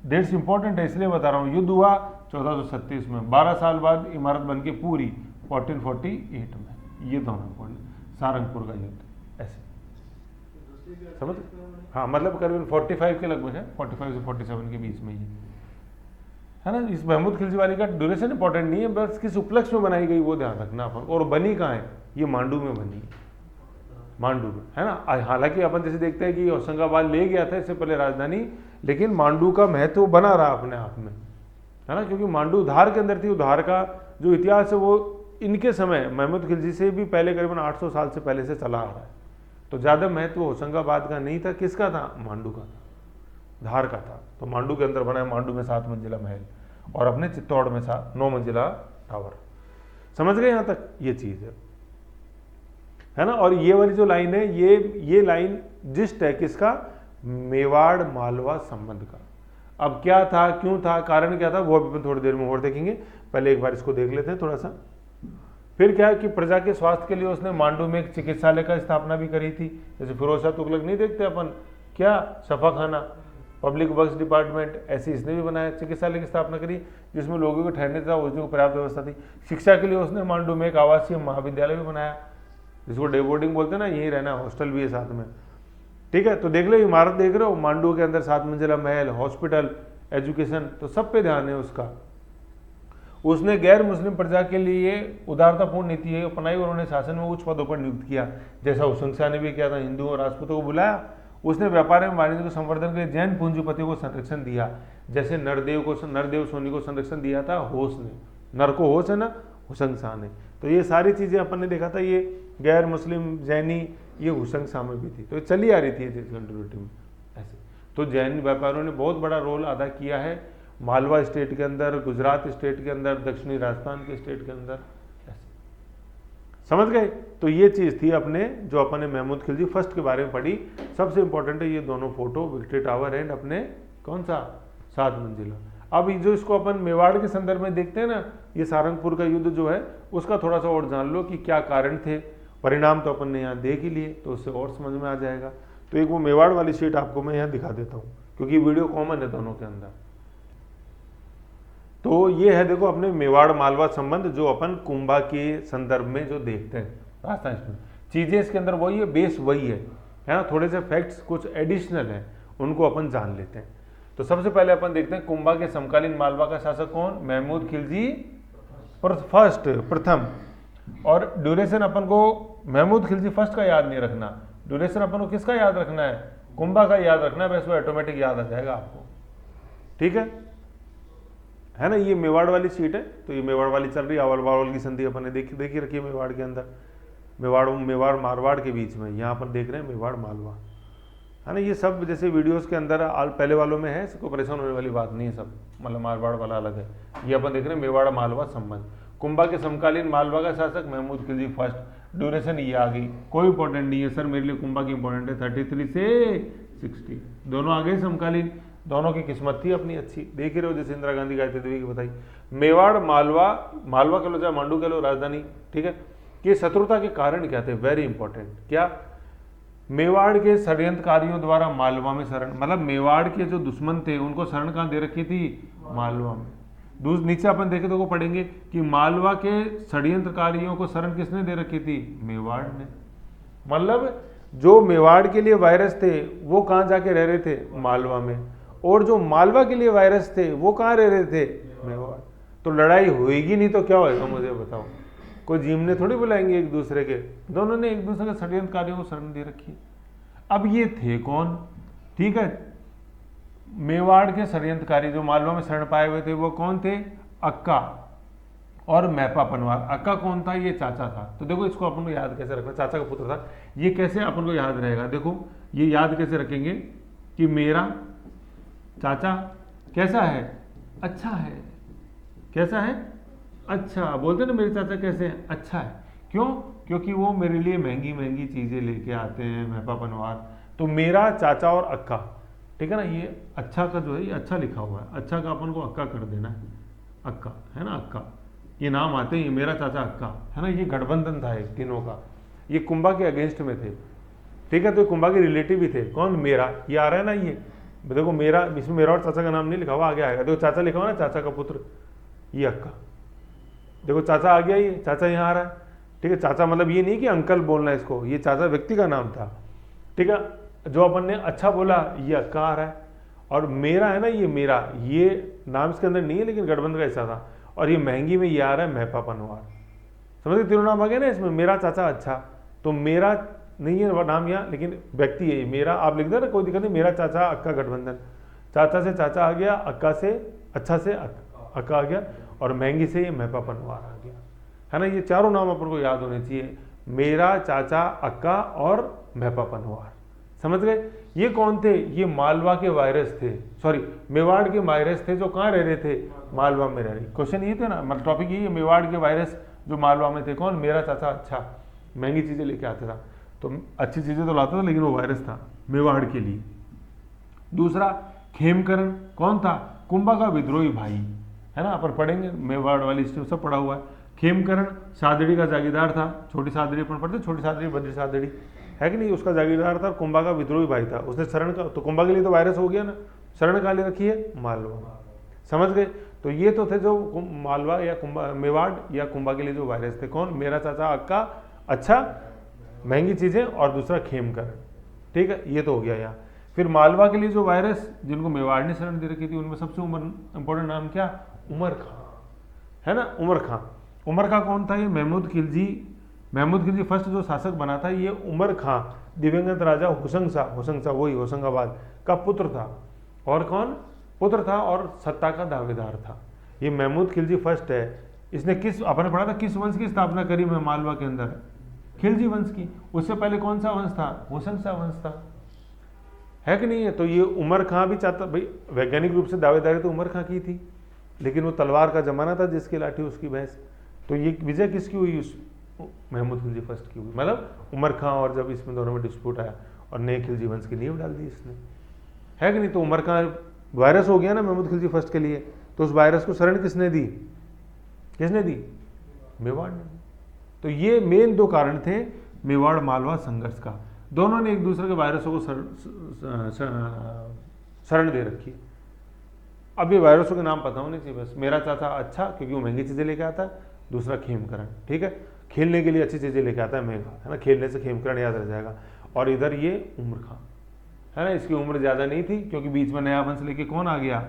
डेट्स इंपॉर्टेंट है, इसलिए बता रहा हूँ। युद्ध हुआ 1436 में, 12 साल बाद इमारत बन के पूरी 1448 में। ये दोनों इंपॉर्टेंट, सारंगपुर का युद्ध, ऐसे समझ। हाँ, मतलब करीबन 45 के लगभग है, 45 से 47 के बीच में ये है ना। इस महमूद खिलजी वाली का ड्यूरेशन इंपॉर्टेंट नहीं है, बस किस उपलक्ष्य में बनाई गई वो ध्यान रखना अपन। और बनी कहाँ है? ये मांडू में बनी है, मांडू में, है ना। हालांकि अपन जैसे देखते हैं कि होशंगाबाद ले गया था इससे पहले राजधानी, लेकिन मांडू का महत्व बना रहा अपने आप में, है ना। क्योंकि मांडू धार के अंदर थी। उधार का जो इतिहास है वो इनके समय महमूद खिलजी से भी पहले करीबन 800 साल से पहले से चला आ रहा है। तो ज़्यादा महत्व होशंगाबाद का नहीं था, किसका था? मांडू का था, धार का था। तो मांडू के अंदर बना है। मांडू में 7 मंजिला महल और अपने चित्तौड़ में 9 मंजिला टावर। समझ गए यहाँ तक? ये चीज़ है ना। और ये वाली जो लाइन है, ये लाइन जिस्ट है किसका? मेवाड़ मालवा संबंध का। अब क्या था, क्यों था, कारण क्या था, वो अभी थोड़ी देर में और देखेंगे। पहले एक बार इसको देख लेते हैं थोड़ा सा। फिर क्या है कि प्रजा के स्वास्थ्य के लिए उसने मांडू में एक चिकित्सालय का स्थापना भी करी थी। जैसे फिरोज शाह तुगलक नहीं देखते अपन, क्या सफाखाना, पब्लिक वर्क्स डिपार्टमेंट, ऐसे इसने भी बनाया। चिकित्सालय की स्थापना करी जिसमें लोगों को ठहरने था, उसमें पर्याप्त व्यवस्था थी। शिक्षा के लिए उसने मांडू में एक आवासीय महाविद्यालय भी बनाया, जिसको डे बोर्डिंग बोलते हैं ना, यही रहना, हॉस्टल भी है साथ में, ठीक है। तो देख लो इमारत देख रहे हो, मांडू के अंदर 7 मंजिला महल, हॉस्पिटल, एजुकेशन, तो सब पे ध्यान है उसका। उसने गैर मुस्लिम प्रजा के लिए उदारतापूर्ण नीति है अपनाई और उन्हें शासन में उच्च पदों पर नियुक्त किया, जैसा हुसैन शाह ने भी किया था। हिंदुओं और राजपूतों को बुलाया। उसने व्यापार एवं वाणिज्य के संवर्धन के लिए जैन पूंजीपतियों को संरक्षण दिया, जैसे नरदेव सोनी को संरक्षण दिया था होश ने। नर को होश है ना, हुसैन शाह ने। तो ये सारी चीज़ें अपन ने देखा था, ये गैर मुस्लिम, जैनी, ये हुसंग शाह में भी थी, तो चली आ रही थी ये चीज़ कंटिन्यूटी में ऐसे। तो जैन व्यापारियों ने बहुत बड़ा रोल अदा किया है मालवा स्टेट के अंदर, गुजरात स्टेट के अंदर, दक्षिणी राजस्थान के स्टेट के अंदर ऐसे। समझ गए? तो ये चीज़ थी अपने जो अपने महमूद खिलजी फर्स्ट के बारे में पढ़ी। सबसे इंपॉर्टेंट है ये दोनों फोटो, विक्ट्री टावर एंड अपने कौन सा 7 मंजिला। अब जो इसको अपन मेवाड़ के संदर्भ में देखते हैं ना, ये सारंगपुर का युद्ध जो है उसका थोड़ा सा और जान लो कि क्या कारण थे, परिणाम तो अपन ने यहाँ देख ही लिए, तो उससे और समझ में आ जाएगा। तो एक वो मेवाड़ वाली शीट आपको मैं यहाँ दिखा देता हूँ क्योंकि वीडियो कॉमन है दोनों के अंदर। तो ये है देखो अपने मेवाड़ मालवा संबंध जो अपन कुंभा के संदर्भ में जो देखते हैं राजस्थान में। चीजें इसके अंदर वही है, बेस वही है ना, थोड़े से फैक्ट्स कुछ एडिशनल हैं उनको अपन जान लेते हैं। तो सबसे पहले अपन देखते हैं कुंभा के समकालीन मालवा का शासक कौन? महमूद खिलजी फर्स्ट, प्रथम। और ड्यूरेशन अपन को महमूद खिलजी फर्स्ट का याद नहीं रखना, ड्यूरेशन अपन को किसका याद रखना है? कुंभा का याद रखना है, बस वो ऑटोमेटिक याद आ जाएगा आपको। ठीक है ना। ये मेवाड़ वाली सीट है, तो ये मेवाड़ वाली चल रही है। अवल बावल की संधि अपन ने देखी रखी है मेवाड़ के अंदर, मेवाड़ मारवाड़ के बीच में। यहाँ पर देख रहे हैं मेवाड़ मालवा, है ना। ये सब जैसे वीडियोस के अंदर पहले वालों में है, इसको परेशान होने वाली बात नहीं है, सब मतलब मारवाड़ वाला अलग है। ये अपन देख रहे हैं मेवाड़ मालवा संबंध। कुंभा के समकालीन मालवा का शासक महमूद खिलजी फर्स्ट। ड्यूरेशन ये आ गई, कोई इंपॉर्टेंट नहीं है सर मेरे लिए, कुंभा की इंपॉर्टेंट है 33 से 60, दोनों आ गए समकालीन। दोनों की किस्मत थी अपनी अच्छी, देख रहे हो जैसे इंदिरा गांधी गायत्री देवी की बताई। मेवाड़ मालवा कह लो चाहे मांडू कह लो, राजधानी, ठीक है। कि शत्रुता के कारण क्या थे? Very important. क्या? मेवाड़ के षड्यंत्रकारियों द्वारा मालवा में शरण, मतलब मेवाड़ के जो दुश्मन थे उनको शरण कहाँ दे रखी थी? मालवा में। नीचे अपन देखे तो वो पढ़ेंगे कि मालवा के षड्यंत्रकारियों को शरण किसने दे रखी थी? मेवाड़ ने। मतलब जो मेवाड़ के लिए वायरस थे वो कहाँ जाके रह रहे थे? मालवा में। और जो मालवा के लिए वायरस थे वो कहाँ रह रहे थे? मेवाड़। तो लड़ाई होएगी नहीं तो क्या होएगा मुझे बताओ? कोई जीमने थोड़ी बुलाएंगे एक दूसरे के, दोनों ने एक दूसरे के षड्यंत्रकारियों को शरण दे रखी है। अब ये थे कौन? ठीक है, मेवाड़ के षड्यंत्रकारी जो मालवा में शरण पाए हुए थे वो कौन थे? अक्का और महपा पनवार। अक्का कौन था? ये चाचा था। तो देखो इसको अपन को याद कैसे रखना, चाचा का पुत्र था, ये कैसे अपन को याद रहेगा? देखो ये याद कैसे रखेंगे कि मेरा चाचा कैसा है? अच्छा है। कैसा है? अच्छा। बोलते ना मेरे चाचा कैसे हैं? अच्छा है। क्यों? क्योंकि वो मेरे लिए महंगी महंगी चीज़ें लेके आते हैं, महपा पनवार। तो मेरा चाचा और अक्का, ठीक है ना। ये अच्छा का जो है ये अच्छा लिखा हुआ है, अच्छा का अपन को अक्का कर देना है, अक्का, है ना। अक्का ये नाम आते हैं, मेरा चाचा अक्का, है ना। ये गठबंधन था एक तीनों का, ये कुंभा के अगेंस्ट में थे, ठीक है। तो कुंभा के रिलेटिव भी थे। कौन? मेरा। ये आ रहा है ना, ये देखो मेरा, इसमें मेरा और चाचा का नाम नहीं लिखा हुआ, आगे आएगा। देखो चाचा लिखा हुआ ना, चाचा का पुत्र, ये अक्का। देखो चाचा आ गया, ये चाचा यहाँ आ रहा है, ठीक है। चाचा मतलब ये नहीं कि अंकल बोलना है इसको, ये चाचा व्यक्ति का नाम था, ठीक है। जो अपन ने अच्छा बोला ये अक्का आ रहा है। और मेरा है ना, ये मेरा, ये नाम इसके अंदर नहीं है लेकिन गठबंधन का हिस्सा था। और ये महंगी में ये आ रहा है महपा पनवार। समझ गए? तीनों नाम आ गए ना इसमें। मेरा चाचा अच्छा, तो मेरा नहीं है नाम यहाँ, लेकिन व्यक्ति है मेरा, आप लिख दे ना, कोई दिक्कत नहीं। मेरा चाचा अक्का गठबंधन, चाचा से चाचा आ गया, अक्का से अच्छा से अक्का आ गया, और महंगी से ये महपा पनवार आ गया, है ना। ये चारों नाम अपन को याद होने चाहिए, मेरा चाचा अक्का और महपा पनवार। समझ गए? ये कौन थे? ये मालवा के वायरस थे, सॉरी मेवाड़ के वायरस थे जो कहाँ रह रहे थे? मालवा में रह रहे। क्वेश्चन ये थे ना, मतलब टॉपिक यही है, मेवाड़ के वायरस जो मालवा में थे। कौन? मेरा चाचा अच्छा, महंगी चीज़ें लेके आता था, तो अच्छी चीज़ें तो लाता था लेकिन वो वायरस था मेवाड़ के लिए। दूसरा खेमकरण कौन था? कुंभा का विद्रोही भाई, है ना। अपन पढ़ेंगे मेवाड़ वाली स्टेप सब पढ़ा हुआ है। खेमकरण सादड़ी का जागीरदार था, छोटी सादड़ी अपन पढ़ते, छोटी सादड़ी बद्री सादड़ी है कि नहीं, उसका जागीरदार था, कुंभा का विद्रोही भाई था। उसने शरण का, तो कुंभा के लिए तो वायरस हो गया ना, शरण कहाँ ले रखी है? मालवा। समझ गए? तो ये तो थे जो मालवा या कुंभा, मेवाड़ या कुंभा के लिए जो वायरस थे। कौन? मेरा चाचा अक्का अच्छा, महंगी चीज़ें, और दूसरा खेमकरण, ठीक है। ये तो हो गया यहाँ। फिर मालवा के लिए जो वायरस जिनको मेवाड़ ने शरण दे रखी थी, उनमें सबसे इंपॉर्टेंट नाम क्या? उमर खां, है ना। उमर खां। उमर खां कौन था? ये महमूद खिलजी फर्स्ट जो शासक बना था, ये उमर खां दिवंगत राजा हुसंग शाह वही होशंगाबाद का पुत्र था। और कौन पुत्र था? और सत्ता का दावेदार था। ये महमूद खिलजी फर्स्ट है। इसने किस, आपने पढ़ा था किस वंश की स्थापना करी मालवा के अंदर? खिलजी वंश की। उससे पहले कौन सा वंश था? होशंगशा वंश था, है कि नहीं है? तो ये उमर खां भी चाहता, भाई वैज्ञानिक रूप से दावेदारी तो उमर खां की थी, लेकिन वो तलवार का जमाना था, जिसकी लाठी उसकी भैंस। तो ये विजय किसकी हुई? उस महमूद खिलजी फर्स्ट की हुई। मतलब उमर खां, और जब इसमें दोनों में डिस्प्यूट आया और नए खिलजी वंश की नींव डाल दी इसने, है कि नहीं? तो उमर खां वायरस हो गया ना महमूद खिलजी फर्स्ट के लिए, तो उस वायरस को शरण किसने दी? किसने दी? मेवाड़ ने। तो ये मेन दो कारण थे मेवाड़ मालवा संघर्ष का। दोनों ने एक दूसरे के वायरसों को शरण दे रखी। अब ये वायरसों के नाम पता होने चाहिए बस। मेरा चाचा अच्छा, क्योंकि वो महंगी चीज़ें लेके आता है, दूसरा खेमकरण, ठीक है, खेलने के लिए अच्छी चीज़ें लेके आता है महंगा, है ना, खेलने से खेमकरण याद रह जाएगा। और इधर ये उमर खां, है ना, इसकी उम्र ज़्यादा नहीं थी, क्योंकि बीच में नया वंश लेके कौन आ गया?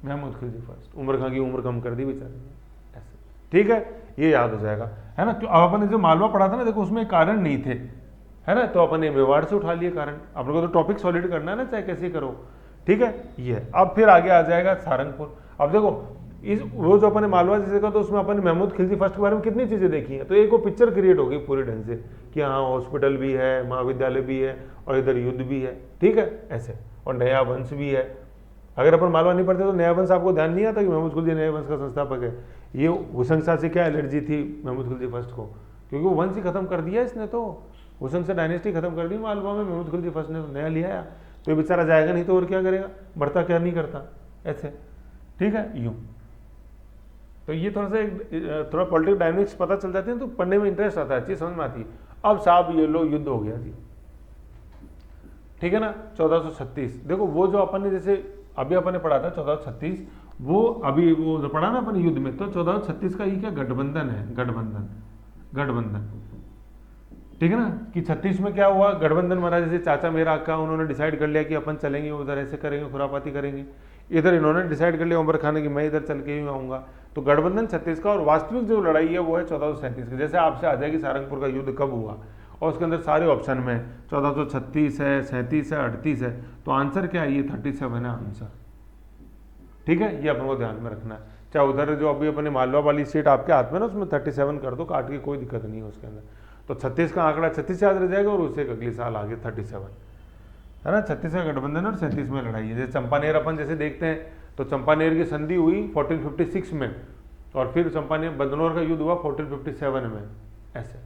महमूद खिलजी फर्स्ट। उमर खां की उम्र कम कर दी बेचारे ने, ऐसे, ठीक है, ये याद हो जाएगा, है ना। तो अब अपन ने जो मालवा पढ़ा था ना, देखो उसमें कारण नहीं थे, है ना, तो अपन ने मेवाड़ से उठा लिए कारण। अपन को तो टॉपिक सॉलिड करना है ना, चाहे कैसे करो, ठीक है, ये। अब फिर आगे आ जाएगा सारंगपुर। अब देखो इस वो जो अपन ने मालवा जैसे का, तो उसमें अपन ने महमूद खिलजी फर्स्ट के बारे में कितनी चीज़ें देखी हैं। तो एक वो पिक्चर क्रिएट होगी पूरी ढंग से कि हाँ हॉस्पिटल भी है, महाविद्यालय भी है, और इधर युद्ध भी है, ठीक है, ऐसे, और नया वंश भी है। अगर अपन मालवा नहीं पढ़ते तो नया वंश आपको ध्यान नहीं आता कि महमूद खिलजी नया वंश का संस्थापक है। ये होशंगशा से क्या एलर्जी थी महमूद खिलजी फर्स्ट को? क्योंकि वो वंश ही खत्म कर दिया इसने, तो होशंगशा डायनेस्टी खत्म कर दी मालवा में, महमूद खिलजी फर्स्ट ने तो नया लिया है। तो ये बेचारा जाएगा नहीं तो और क्या करेगा, बढ़ता क्या नहीं करता, ऐसे, ठीक है, यूं। तो ये थोड़ा पॉलिटिकल डायनेमिक्स पता चल जाती है तो पढ़ने में इंटरेस्ट आता है, चीज समझ में आती है। अब साहब ये लो युद्ध हो गया जी, ठीक है ना, 1436। देखो वो जो अपन ने जैसे अभी अपन ने पढ़ा था 1436, वो अभी वो जो पढ़ा ना अपन युद्ध में, तो 1436 का ये क्या गठबंधन है, गठबंधन, ठीक है ना, कि 36 में क्या हुआ, गठबंधन बना। जैसे चाचा मेरा का उन्होंने डिसाइड कर लिया कि अपन चलेंगे उधर, ऐसे करेंगे, खुरापाती करेंगे। इधर इन्होंने डिसाइड कर लिया उमर खान की मैं इधर चल के ही आऊँगा। तो गठबंधन 36 का, और वास्तविक जो लड़ाई है वो है 1437 की। जैसे आपसे आ जाएगी सारंगपुर का युद्ध कब हुआ, और उसके अंदर सारे ऑप्शन में 1436 है, 37 है, 38 है, तो आंसर क्या है? ये 37 है आंसर, ठीक है, ये अपन को ध्यान में रखना है। चाहे उधर जो अभी अपने मालवा वाली सीट आपके हाथ में ना, उसमें 37 कर दो काट के, कोई दिक्कत नहीं है उसके अंदर। तो 36 का आंकड़ा 36 याद रह जाएगा, और उससे अगले साल आगे 37, है ना। 36 का गठबंधन और 37 में लड़ाई है। जैसे चंपानेर अपन जैसे देखते हैं, तो चंपानेर की संधि हुई 1456 में, और फिर चंपानेर बदनौर का युद्ध हुआ 1457 में, ऐसे,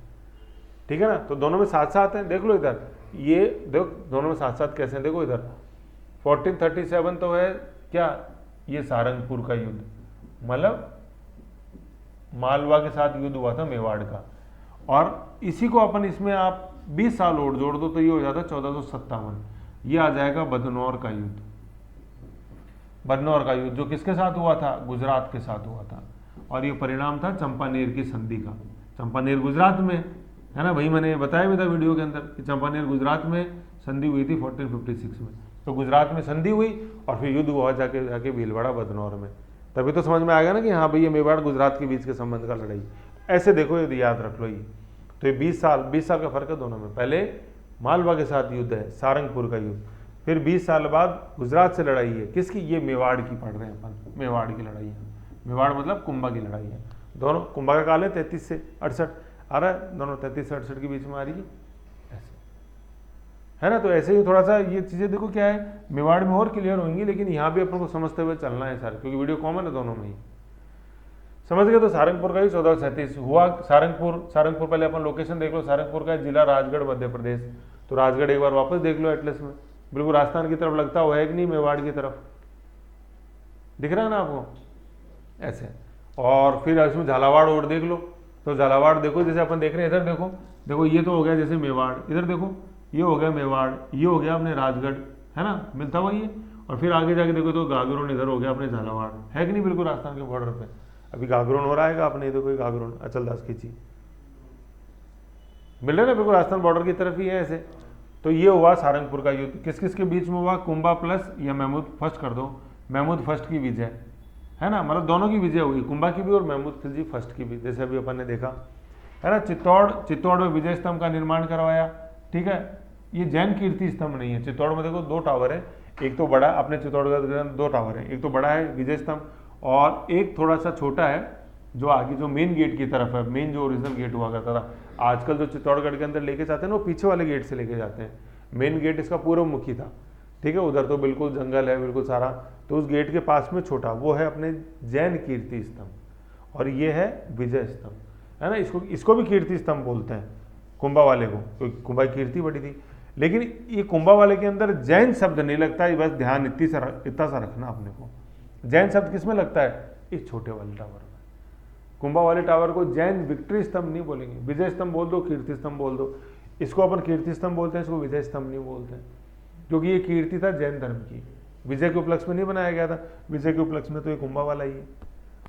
ठीक है ना। तो दोनों में साथ साथ हैं, देख लो इधर, ये देखो दोनों में साथ साथ कैसे हैं, देखो इधर 1437 तो है क्या, ये सारंगपुर का युद्ध, मतलब मालवा के साथ युद्ध हुआ था मेवाड़ का, और इसी को अपन इसमें आप 20 साल और जोड़ दो तो ये हो जाता 1457। ये आ जाएगा बदनौर का युद्ध, बदनौर का युद्ध जो किसके साथ हुआ था? गुजरात के साथ हुआ था, और ये परिणाम था चंपानेर की संधि का। चंपानेर गुजरात में है ना, वही मैंने बताया भी था वीडियो के अंदर कि चंपानेर गुजरात में संधि हुई थी 1456 में। तो गुजरात में संधि हुई और फिर युद्ध हुआ जाके भीलवाड़ा बदनौर में। तभी तो समझ में आ गया ना कि हाँ भाई ये मेवाड़ गुजरात के बीच के संबंध का लड़ाई। ऐसे देखो, ये याद रख लो। ये तो ये 20 साल का फर्क है दोनों में। पहले मालवा के साथ युद्ध है, सारंगपुर का युद्ध, फिर 20 साल बाद गुजरात से लड़ाई है। किसकी? ये मेवाड़ की पढ़ रहे हैं अपन, मेवाड़ की लड़ाई है। मेवाड़ मतलब कुंभा की लड़ाई है। दोनों कुंभा का काल है 33 से 68 आ रहा है, दोनों 33 से 68 के बीच में आ रही है, ऐसे, है ना। तो ऐसे ही थोड़ा सा ये चीज़ें देखो क्या है, मेवाड़ में और क्लियर होंगी, लेकिन यहाँ भी अपन को समझते हुए चलना है सारे, क्योंकि वीडियो कॉमन है दोनों में ही। समझ गए? तो सारंगपुर का ही 1437 हुआ। सारंगपुर पहले अपन लोकेशन देख लो, सारंगपुर का जिला राजगढ़ मध्य प्रदेश। तो राजगढ़ एक बार वापस देख लो एटलस में, बिल्कुल राजस्थान की तरफ लगता हुआ है कि नहीं, मेवाड़ की तरफ दिख रहा है ना आपको, ऐसे। और फिर इसमें झालावाड़ और देख लो, तो झालावाड़ देखो जैसे अपन देख रहे हैं, इधर देखो ये तो हो गया जैसे मेवाड़, इधर देखो ये हो गया मेवाड़, ये हो गया अपने राजगढ़, है ना, मिलता हुआ ये। और फिर आगे जाके देखो तो गागरोन इधर हो गया अपने झालावाड़, है कि नहीं, बिल्कुल राजस्थान के बॉर्डर पे। अभी गागरोन हो रहा है अपने, देखो गागरोन अचलदास खींची मिल रहा है ना, बिल्कुल राजस्थान बॉर्डर की तरफ ही है ऐसे। तो ये हुआ सारंगपुर का युद्ध। किस किस के बीच में हुआ? कुंभा प्लस या महमूद फर्स्ट कर दो, महमूद फर्स्ट की विजय, है ना, मतलब दोनों की विजय हुई, कुंभा की भी और महमूद खिलजी फर्स्ट की भी, जैसे अभी अपन ने देखा, है ना। चित्तौड़ में विजय स्तंभ का निर्माण करवाया, ठीक है। ये जैन कीर्ति स्तंभ नहीं है। चित्तौड़ में देखो 2 टावर है, एक तो बड़ा, अपने चित्तौड़गढ़ 2 टावर है, एक तो बड़ा है विजय स्तंभ और एक थोड़ा सा छोटा है जो आगे जो मेन गेट की तरफ है, मेन जो ओरिजिनल गेट हुआ करता था, आजकल जो चित्तौड़गढ़ के अंदर लेके जाते हैं ना वो पीछे वाले गेट से लेके जाते हैं। मेन गेट इसका पूर्व मुखी था, ठीक है, उधर तो बिल्कुल जंगल है बिल्कुल सारा, तो उस गेट के पास में छोटा वो है अपने जैन कीर्ति स्तंभ, और ये है विजय स्तंभ, है ना। इसको भी कीर्ति स्तंभ बोलते हैं कुंभा वाले को, क्योंकि कुंभा की कीर्ति बड़ी थी। लेकिन ये कुंभा वाले के अंदर जैन शब्द नहीं लगता है, बस ध्यान इतना सा रखना अपने को। जैन शब्द किस में लगता है? इस छोटे वाले टावर में। कुंभा वाले टावर को जैन विक्ट्री स्तंभ नहीं बोलेंगे, विजय स्तंभ बोल दो, कीर्ति स्तंभ बोल दो। इसको अपन कीर्ति स्तंभ बोलते हैं, इसको विजय स्तंभ नहीं बोलते हैं, क्योंकि ये कीर्ति था जैन धर्म की, विजय के उपलक्ष्य में नहीं बनाया गया था। विजय के उपलक्ष्य में तो ये कुंभा वाला ही है,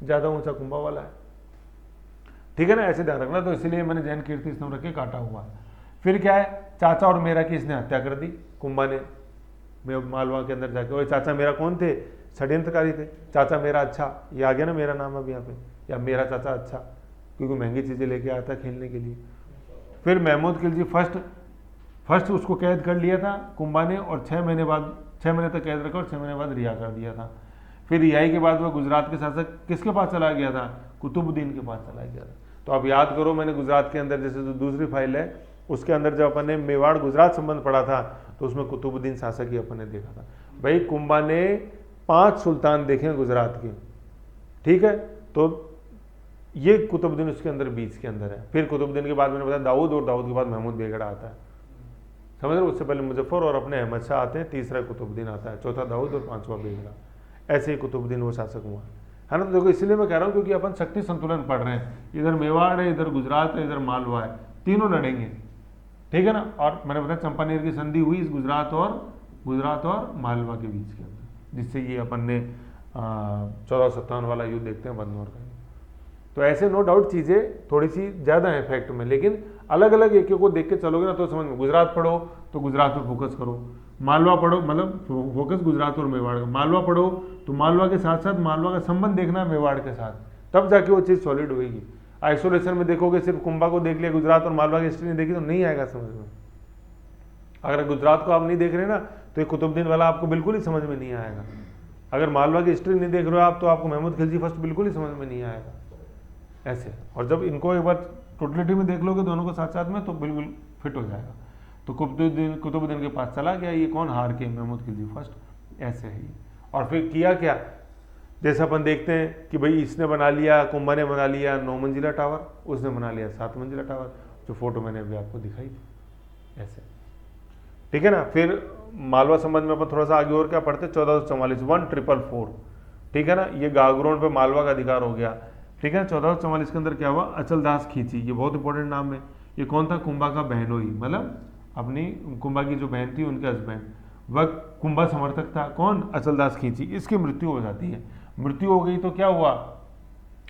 ज्यादा ऊंचा कुंभा वाला है, ठीक है ना, ऐसे ध्यान रखना। तो इसलिए मैंने जैन कीर्ति स्तंभ रख के काटा हुआ है। फिर क्या है, चाचा और मेरा की इसने हत्या कर दी कुंभा ने, मालवा के अंदर जाके। और चाचा मेरा कौन थे? षड्यंत्रकारी थे। चाचा मेरा अच्छा, ये आ गया ना मेरा नाम अब यहाँ पे, या मेरा चाचा अच्छा, क्योंकि महंगी चीजें लेके आया था खेलने के लिए। फिर महमूद खिलजी फर्स्ट उसको कैद कर लिया था कुंभा ने, और 6 महीने तक कैद रखा और 6 महीने बाद रिहा कर दिया था। फिर रिहाई के बाद वह गुजरात के शासक किसके पास चला गया था? कुतुबुद्दीन के पास चला गया था। तो आप याद करो, मैंने गुजरात के अंदर जैसे जो दूसरी फाइल है उसके अंदर जब अपन ने मेवाड़ गुजरात संबंध पढ़ा था तो उसमें कुतुबुद्दीन शासक ही अपन ने देखा था। भाई कुंभा ने 5 सुल्तान देखे गुजरात के, ठीक है, तो ये कुतुबुद्दीन उसके अंदर बीच के अंदर है। फिर कुतुबुद्दीन के बाद मैंने बताया दाऊद, और दाऊद के बाद महमूद बेगड़ा आता है, समझ रहे हो। उससे पहले मुजफ्फर और अपने अहमद शाह आते हैं, तीसरा कुतुबुद्दीन आता है, चौथा दाऊद और 5वां बेगड़ा। ऐसे ही कुतुबुद्दीन वो शासक हुआ है ना। तो देखो इसलिए मैं कह रहा हूँ क्योंकि अपन शक्ति संतुलन पढ़ रहे हैं, इधर मेवाड़ है, इधर गुजरात है, इधर मालवा है, तीनों लड़ेंगे, ठीक है ना। और मैंने बताया चंपानेर की संधि हुई इस गुजरात और मालवा के बीच के अंदर, जिससे ये अपन ने 1457 वाला युद्ध देखते हैं बदनौर का। तो ऐसे नो डाउट चीज़ें थोड़ी सी ज़्यादा है फैक्ट में, लेकिन अलग अलग एक को देख के चलोगे ना तो समझ में। गुजरात पढ़ो तो गुजरात पर फोकस करो, मालवा पढ़ो मतलब फोकस गुजरात और मेवाड़ का, मालवा पढ़ो तो मालवा के साथ साथ मालवा का संबंध देखना मेवाड़ के साथ, तब जाके वो चीज़ सॉलिड होगी। आइसोलेशन में देखोगे, सिर्फ कुंभा को देख लिया, गुजरात और मालवा की हिस्ट्री नहीं देखी तो नहीं आएगा समझ में। अगर गुजरात को आप नहीं देख रहे ना तो ये कुतुबुद्दीन वाला आपको बिल्कुल ही समझ में नहीं आएगा। अगर मालवा की हिस्ट्री नहीं देख रहे हो आप तो आपको महमूद खिलजी फर्स्ट बिल्कुल ही समझ में नहीं आएगा ऐसे। और जब इनको एक बार टोटलिटी में देख लोगे दोनों को साथ साथ में तो बिल्कुल फिट हो जाएगा। तो कुतुबुद्दीन के पास चला गया, ये कौन हार के? महमूद खिलजी फर्स्ट, ऐसे ही। और फिर किया क्या, जैसे अपन देखते हैं कि भाई इसने बना लिया, कुंभा ने बना लिया 9 मंजिला टावर, उसने बना लिया 7 मंजिला टावर, जो फोटो मैंने अभी आपको दिखाई थी ऐसे, ठीक है ना। फिर मालवा संबंध में अपन थोड़ा सा आगे और क्या पढ़ते, 1444 1444, ठीक है ना। ये गागरोन पे मालवा का अधिकार हो गया, ठीक है। 1444 के अंदर क्या हुआ, अचलदास खींची, ये बहुत इंपॉर्टेंट नाम है। ये कौन था? कुंभा का बहनोई, मतलब अपनी कुंभा की जो बहन थी उनके हस्बैंड, वह कुंभा समर्थक था। कौन? अचलदास खींची। इसकी मृत्यु हो जाती है। मृत्यु हो गई तो क्या हुआ,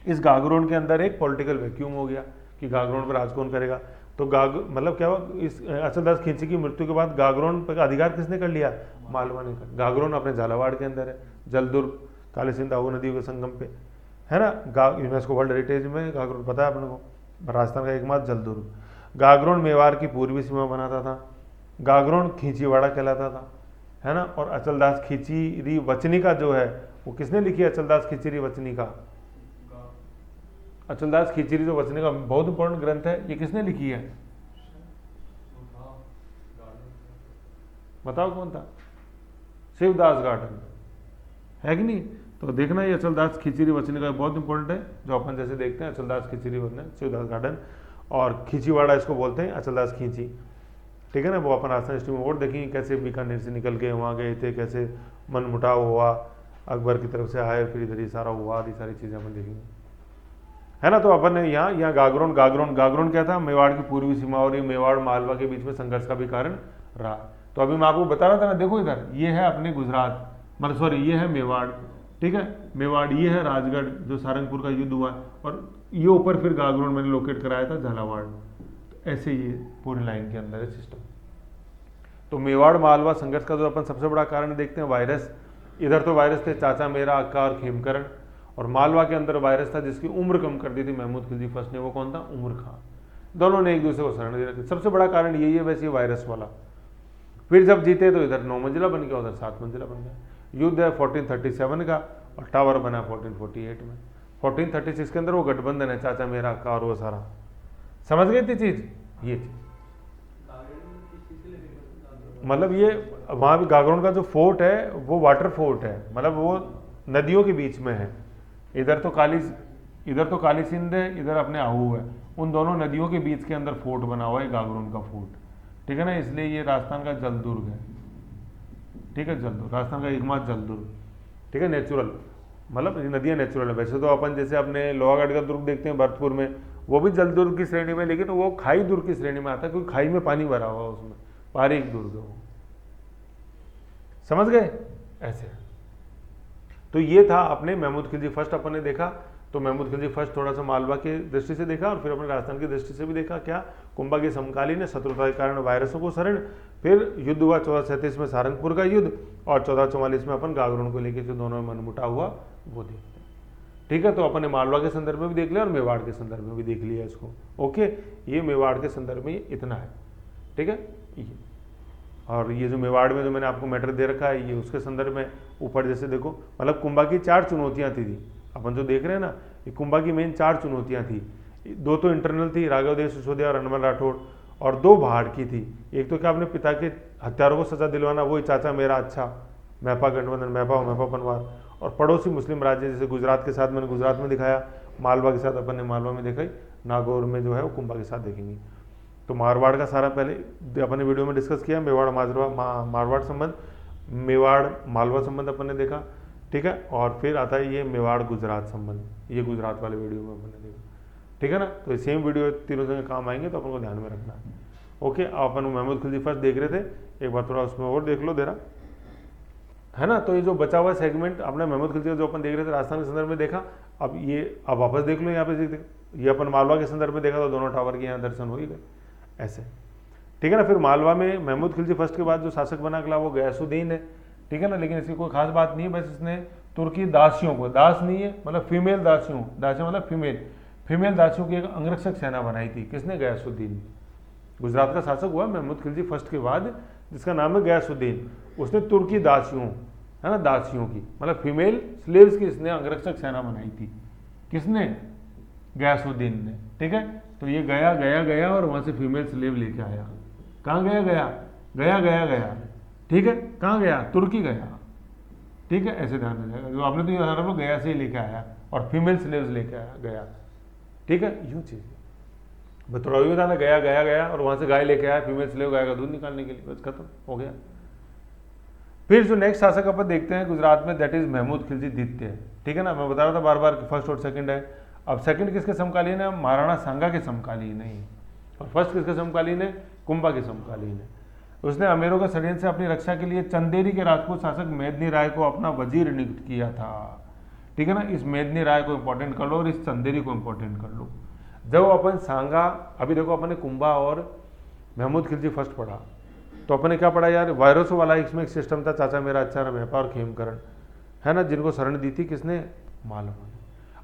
इस गागरोन के अंदर एक पॉलिटिकल वैक्यूम हो गया कि गागरोन पर राज कौन करेगा। तो मतलब क्या हुआ, इस अचलदास खींची की मृत्यु के बाद गागरोन पर अधिकार किसने कर लिया? मालवा ने कर। गागरोन अपने झालावाड़ के अंदर है, जलदुर्ग, काली सिंध आहू नदी के संगम पे, है ना। यूनेस्को वर्ल्ड हेरिटेज में गागरोन पता है अपने को, राजस्थान का एकमात्र जलदुर्ग। गागरोन मेवाड़ की पूर्वी सीमा बनाता था, गागरोन खींचीवाड़ा कहलाता था, है ना। और अचलदास खींचीरी वचनिका जो है वो किसने लिखी है? अचलदास खींचीरी वचनिका, अचलदास खींचीरी जो वचनिका बहुत इंपॉर्टेंट ग्रंथ है, ये किसने लिखी है? बताओ कौन था? शिवदास गार्डन, है कि नहीं। तो देखना ये अचलदास खींचीरी वचनिका बहुत इंपॉर्टेंट है, जो अपन जैसे देखते हैं अचलदास खींचीरी वचन, शिवदास गार्डन, और खींचीवाड़ा इसको बोलते हैं, अचलदास खींची, ठीक है ना। वो अपन राजस्थान हिस्ट्री में और देखेंगे कैसे बीकानेर से निकल के वहाँ गए थे, कैसे मनमुटाव हुआ, अकबर की तरफ से आए, फिर इधर ही सारा हुआ, ये सारी चीज़ें अपन देखेंगे, है ना। तो अपन ने यहाँ गागरोन क्या था? मेवाड़ की पूर्वी सीमा, और ये मेवाड़ मालवा के बीच में संघर्ष का भी कारण रहा। तो अभी मैं आपको बता रहा था ना, देखो इधर ये है अपने गुजरात, मतलब सॉरी ये है मेवाड़, ठीक है, मेवाड़, ये है राजगढ़ जो सारंगपुर का युद्ध हुआ, और ये ऊपर फिर गागरोन मैंने लोकेट कराया था झालावाड़। तो ऐसे ये पूरी लाइन के अंदर है सिस्टम। तो मेवाड़ मालवा संघर्ष का जो अपन सबसे बड़ा कारण देखते हैं वायरस, इधर तो वायरस थे चाचा मेरा, अक्का और खेमकरण, और मालवा के अंदर वायरस था जिसकी उम्र कम कर दी थी महमूद खिलजी फर्स्ट ने, वो कौन था? उमर खां। दोनों ने एक दूसरे को शरण दे रखी, सबसे बड़ा कारण यही है वैसे वायरस वाला। फिर जब जीते तो इधर 9 मंजिला बन गया, उधर 7 मंजिला बन गया। युद्ध है 1437 का, और टावर बना 1448 में। 1436 के अंदर वो गठबंधन है चाचा मेरा का और वो सारा, समझ गए थी चीज, ये चीज मतलब ये वहाँ भी गागरोन का जो फोर्ट है वो वाटर फोर्ट है, मतलब वो नदियों के बीच में है। इधर तो काली सिंध है, इधर अपने आहू है, उन दोनों नदियों के बीच के अंदर फोर्ट बना हुआ है गागरोन का फोर्ट, ठीक है ना। इसलिए ये राजस्थान का जलदुर्ग है, ठीक है, जलदुर्ग राजस्थान का एकमात्र जलदुर्ग, ठीक है, नेचुरल, मतलब ये नदियाँ नेचुरल है। वैसे तो अपन जैसे अपने लोहागढ़ का दुर्ग देखते हैं भरतपुर में, वो भी जलदुर्ग की श्रेणी में, लेकिन वो खाई दुर्ग की श्रेणी में आता है क्योंकि खाई में पानी भरा हुआ उसमें, पारिक दुर्ग है वो, समझ गए ऐसे। तो ये था अपने महमूद खिलजी फर्स्ट अपन ने देखा। तो महमूद खिलजी फर्स्ट थोड़ा सा मालवा की दृष्टि से देखा और फिर अपने राजस्थान की दृष्टि से भी देखा। क्या कुंभा के समकालीन है, शत्रुता के कारण वायरसों को शरण, फिर युद्ध हुआ 1437 में सारंगपुर का युद्ध, और 1444 में अपन गागरोन को लेकर जो दोनों में मनमुटाव हुआ वो देखते हैं, ठीक है। तो अपन ने मालवा के संदर्भ में भी देख लिया और मेवाड़ के संदर्भ में भी देख लिया इसको, ओके। ये मेवाड़ के संदर्भ में इतना है, ठीक है। ये और ये जो मेवाड़ में जो मैंने आपको मैटर दे रखा है ये उसके संदर्भ में ऊपर जैसे देखो, मतलब कुंभा की 4 चुनौतियां थी अपन जो देख रहे हैं ना, ये कुंभा की मेन 4 चुनौतियां थी। 2 तो इंटरनल थी, राघवदेव सिसोदिया और हनुमान राठौड़, और 2 बाहर की थी। एक तो क्या अपने पिता के हत्यारों को सजा दिलवाना, वही चाचा मेरा अच्छा, मैपा गठबंधन, मैपा पनवार, और पड़ोसी मुस्लिम राज्य जैसे गुजरात के साथ मैंने गुजरात में दिखाया, मालवा के साथ अपन ने मालवा में देखा, नागौर में जो है वो कुंभा के साथ देखेंगे। तो मारवाड़ का सारा पहले अपन ने वीडियो में डिस्कस किया, मेवाड़ मारवाड़ संबंध, मेवाड़ मालवा संबंध अपन ने देखा, ठीक है। और फिर आता है ये मेवाड़ गुजरात संबंध, ये गुजरात वाले वीडियो में अपन ने देखा, ठीक है ना। तो सेम वीडियो तीनों जगह काम आएंगे, तो अपन को ध्यान में रखना है, ओके। अपन महमूद खिलजी फर्स्ट देख रहे थे, एक बार थोड़ा उसमें और देख लो जरा, है ना। तो ये जो बचा हुआ सेगमेंट अपने महमूद खिलजी जो अपन देख रहे थे राजस्थान के संदर्भ में देखा, अब ये अब वापस देख लो यहाँ पे, ये अपन मालवा के संदर्भ में देखा तो दोनों टावर के यहाँ दर्शन हो ही गए ऐसे, ठीक है ना। फिर मालवा में महमूद खिलजी फर्स्ट के बाद जो शासक बना अगला वो गयासुद्दीन है, ठीक है ना। लेकिन इसकी कोई खास बात नहीं है, बस इसने तुर्की दासियों को, दास नहीं है मतलब फीमेल दासियों, दासियों मतलब फीमेल दासियों की एक अंगरक्षक सेना बनाई थी, किसने, गयासुद्दीन। गुजरात का शासक हुआ महमूद खिलजी फर्स्ट के बाद, जिसका नाम है गयासुद्दीन। उसने तुर्की दासियों, है ना, दासियों की मतलब फीमेल स्लेव्स की इसने अंगरक्षक सेना बनाई थी, किसने, गयासुद्दीन ने, ठीक है। तो ये गया और वहां से फीमेल स्लेव लेके आया, कहाँ गया, ठीक है, कहाँ गया, तुर्की गया, ठीक है, ऐसे ध्यान रखिएगा। जो आपने तो ये गया से ही लेके आया और फीमेल स्लेव्स लेके आया गया, ठीक है, यूँ चीज़ थोड़ा यूँ था ना, गया और वहां से गाय लेके आया, फीमेल स्लेव गाय का दूध निकालने के लिए, बस खत्म हो गया। फिर जो नेक्स्ट शासक अपन देखते हैं गुजरात में, दैट इज महमूद खिलजी द्वितीय, ठीक है ना। मैं बता रहा था बार बार कि फर्स्ट और सेकंड है। अब सेकंड किसके समकालीन है, महाराणा सांगा के समकालीन है, और फर्स्ट किसके समकालीन है, कुंभा के समकालीन है। उसने अमेरों के षड्यंत्र से अपनी रक्षा के लिए चंदेरी के राजपूत शासक मेदिनी राय को अपना वजीर नियुक्त किया था, ठीक है ना। इस मेदिनी राय को इंपॉर्टेंट कर लो और इस चंदेरी को इंपॉर्टेंट कर लो। जब अपन सांगा, अभी देखो अपन ने कुंभा और महमूद खिलजी फर्स्ट पढ़ा, तो अपन ने क्या पढ़ा यार, वायरसों वाला इसमें एक सिस्टम था, चाचा मेरा अच्छा, व्यापार खेमकरण, है ना, जिनको शरण दी थी किसने, मालवा ने।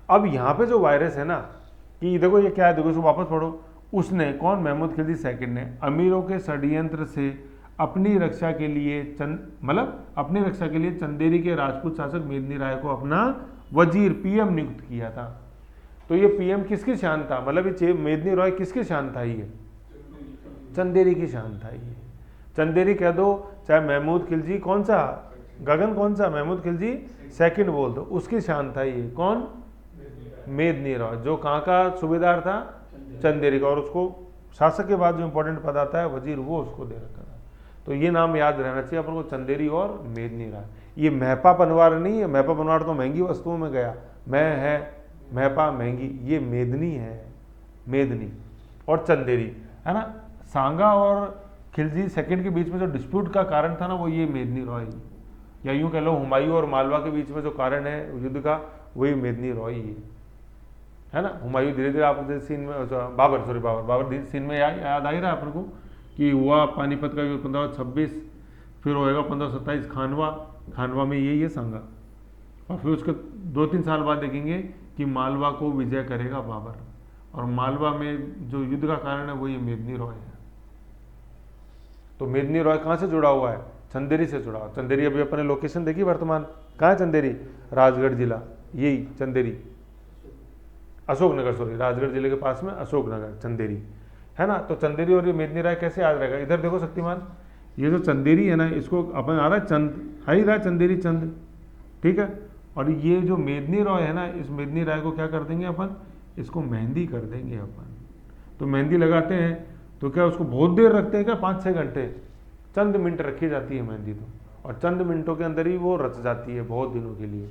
अब यहाँ पे जो वायरस है ना, कि देखो ये क्या है, देखो इसको वापस पढ़ो, उसने कौन, महमूद खिलजी सेकंड ने अमीरों के षड्यंत्र से अपनी रक्षा के लिए अपनी रक्षा के लिए चंदेरी के राजपूत शासक मेदिनी राय को अपना वजीर पीएम नियुक्त किया था। तो ये पीएम किसकी शान था, मतलब ये मेदिनी राय किसकी शान था, ये चंदेरी की शान था। ये चंदेरी कह दो, चाहे महमूद खिलजी कौन सा, गगन कौन सा, महमूद खिलजी सेकंड बोल दो, उसकी शान था ये, कौन, मेदिनी राय, जो कहाँ का सूबेदार था, चंदेरी का, और उसको शासक के बाद जो इंपॉर्टेंट पद आता है वजीर, वो उसको दे रखा था। तो ये नाम याद रहना चाहिए अपन को, चंदेरी और मेदिनी राय। ये महपा पनवार नहीं है, महपा पनवार तो महंगी वस्तुओं में गया, मैं है महपा महंगी, ये मेदिनी है, मेदिनी और चंदेरी, है ना। सांगा और खिलजी सेकंड के बीच में जो डिस्प्यूट का कारण था ना, वो ये मेदिनी राय, या यूं कह लो हुमायूं और मालवा के बीच में जो कारण है युद्ध का, वही मेदिनी राय है ना। हुमायूं धीरे धीरे आप सीन में, बाबर सीन में याद आ ही रहा है अपन को कि हुआ पानीपत का युद्ध 1526, फिर होएगा 1527 खानवा में ये सांगा, और फिर उसके 2-3 साल बाद देखेंगे कि मालवा को विजय करेगा बाबर, और मालवा में जो युद्ध का कारण है वो ये मेदिनी राय है। तो मेदिनी राय कहाँ से जुड़ा हुआ है, चंदेरी से जुड़ा हुआ। चंदेरी अभी अपने लोकेशन देखी वर्तमान, कहाँ है चंदेरी, राजगढ़ जिला, यही चंदेरी, अशोकनगर, सॉरी, राजगढ़ जिले के पास में अशोकनगर, चंदेरी, है ना। तो चंदेरी और ये मेदिनी राय कैसे याद रहेगा, इधर देखो शक्तिमान, ये जो चंदेरी है ना, इसको अपन आ रहा है चंद, आ ही रहा है चंदेरी चंद, ठीक है। और ये जो मेदिनी राय है ना, इस मेदिनी राय को क्या कर देंगे अपन, इसको मेहंदी कर देंगे अपन। तो मेहंदी लगाते हैं तो क्या उसको बहुत देर रखते हैं क्या, 5-6 घंटे, चंद मिनट रखी जाती है मेहंदी तो, और चंद मिनटों के अंदर ही वो रच जाती है बहुत दिनों के लिए।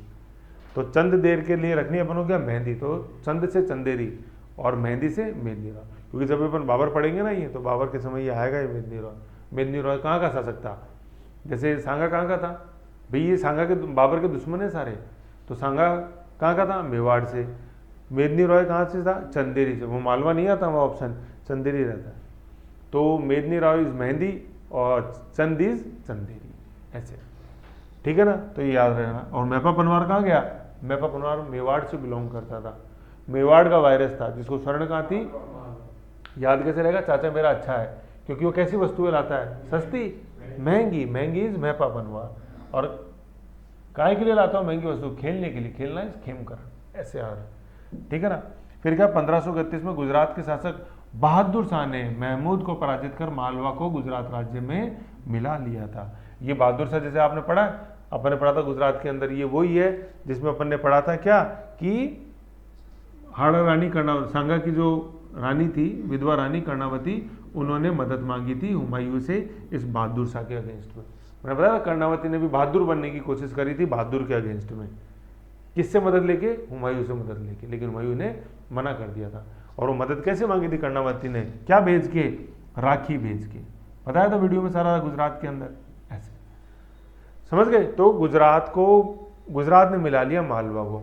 तो चंद देर के लिए रखनी अपन को क्या, मेहंदी, तो चंद से चंदेरी और मेहंदी से मेदिनी राय, क्योंकि जब अपन बाबर पढ़ेंगे ना ये, तो बाबर के समय ये आएगा ये मेदिनी राय। मेदिनी राय कहाँ का शासक था, जैसे सांगा कहाँ का था भाई, ये सांगा के बाबर के दुश्मन है सारे, तो सांगा कहाँ का था, मेवाड़ से। मेदिनी राय कहाँ से था, चंदेरी से, वो मालवा नहीं आता वहाँ ऑप्शन, चंदेरी रहता है। तो मेदिनी राय इज मेहंदी और चंद इज चंदेरी, ऐसे, ठीक है ना। तो ये याद रहना। और मेपा पनवार कहाँ गया, मेपा पनवार मेवाड़ से बिलोंग करता था, मेवाड़ का वायरस था, जिसको स्वर्ण कहाँ थी, याद कैसे रहेगा, चाचा मेरा अच्छा है, क्योंकि वो कैसी वस्तुएं लाता है, सस्ती महंगी, महंगी इज मेपा पनवार। और काय के लिए लाता हूँ महंगी वस्तु, खेलने के लिए, खेलना इज खेमकर, ऐसे याद है, ठीक है ना। फिर क्या, 1531 में गुजरात के शासक बहादुर शाह ने महमूद को पराजित कर मालवा को गुजरात राज्य में मिला लिया था। ये बहादुर शाह जैसे आपने पढ़ा, अपन ने पढ़ा था गुजरात के अंदर, ये वही है जिसमें अपन ने पढ़ा था क्या, कि हाड़ा रानी कर्णावती, सांगा की जो रानी थी, विधवा रानी कर्णावती, उन्होंने मदद मांगी थी हुमायूं से इस बहादुर शाह के अगेंस्ट में। मैंने बताया कर्णावती ने भी बहादुर बनने की कोशिश करी थी बहादुर के अगेंस्ट में, किससे मदद लेके, हुमायूं से मदद लेके, लेकिन हुमायूं ने मना कर दिया था। और वो मदद कैसे मांगी थी कर्णावती ने, क्या भेज के, राखी भेज के, बताया था वीडियो में सारा गुजरात के अंदर, ऐसे समझ गए। तो गुजरात को, गुजरात ने मिला लिया मालवा को।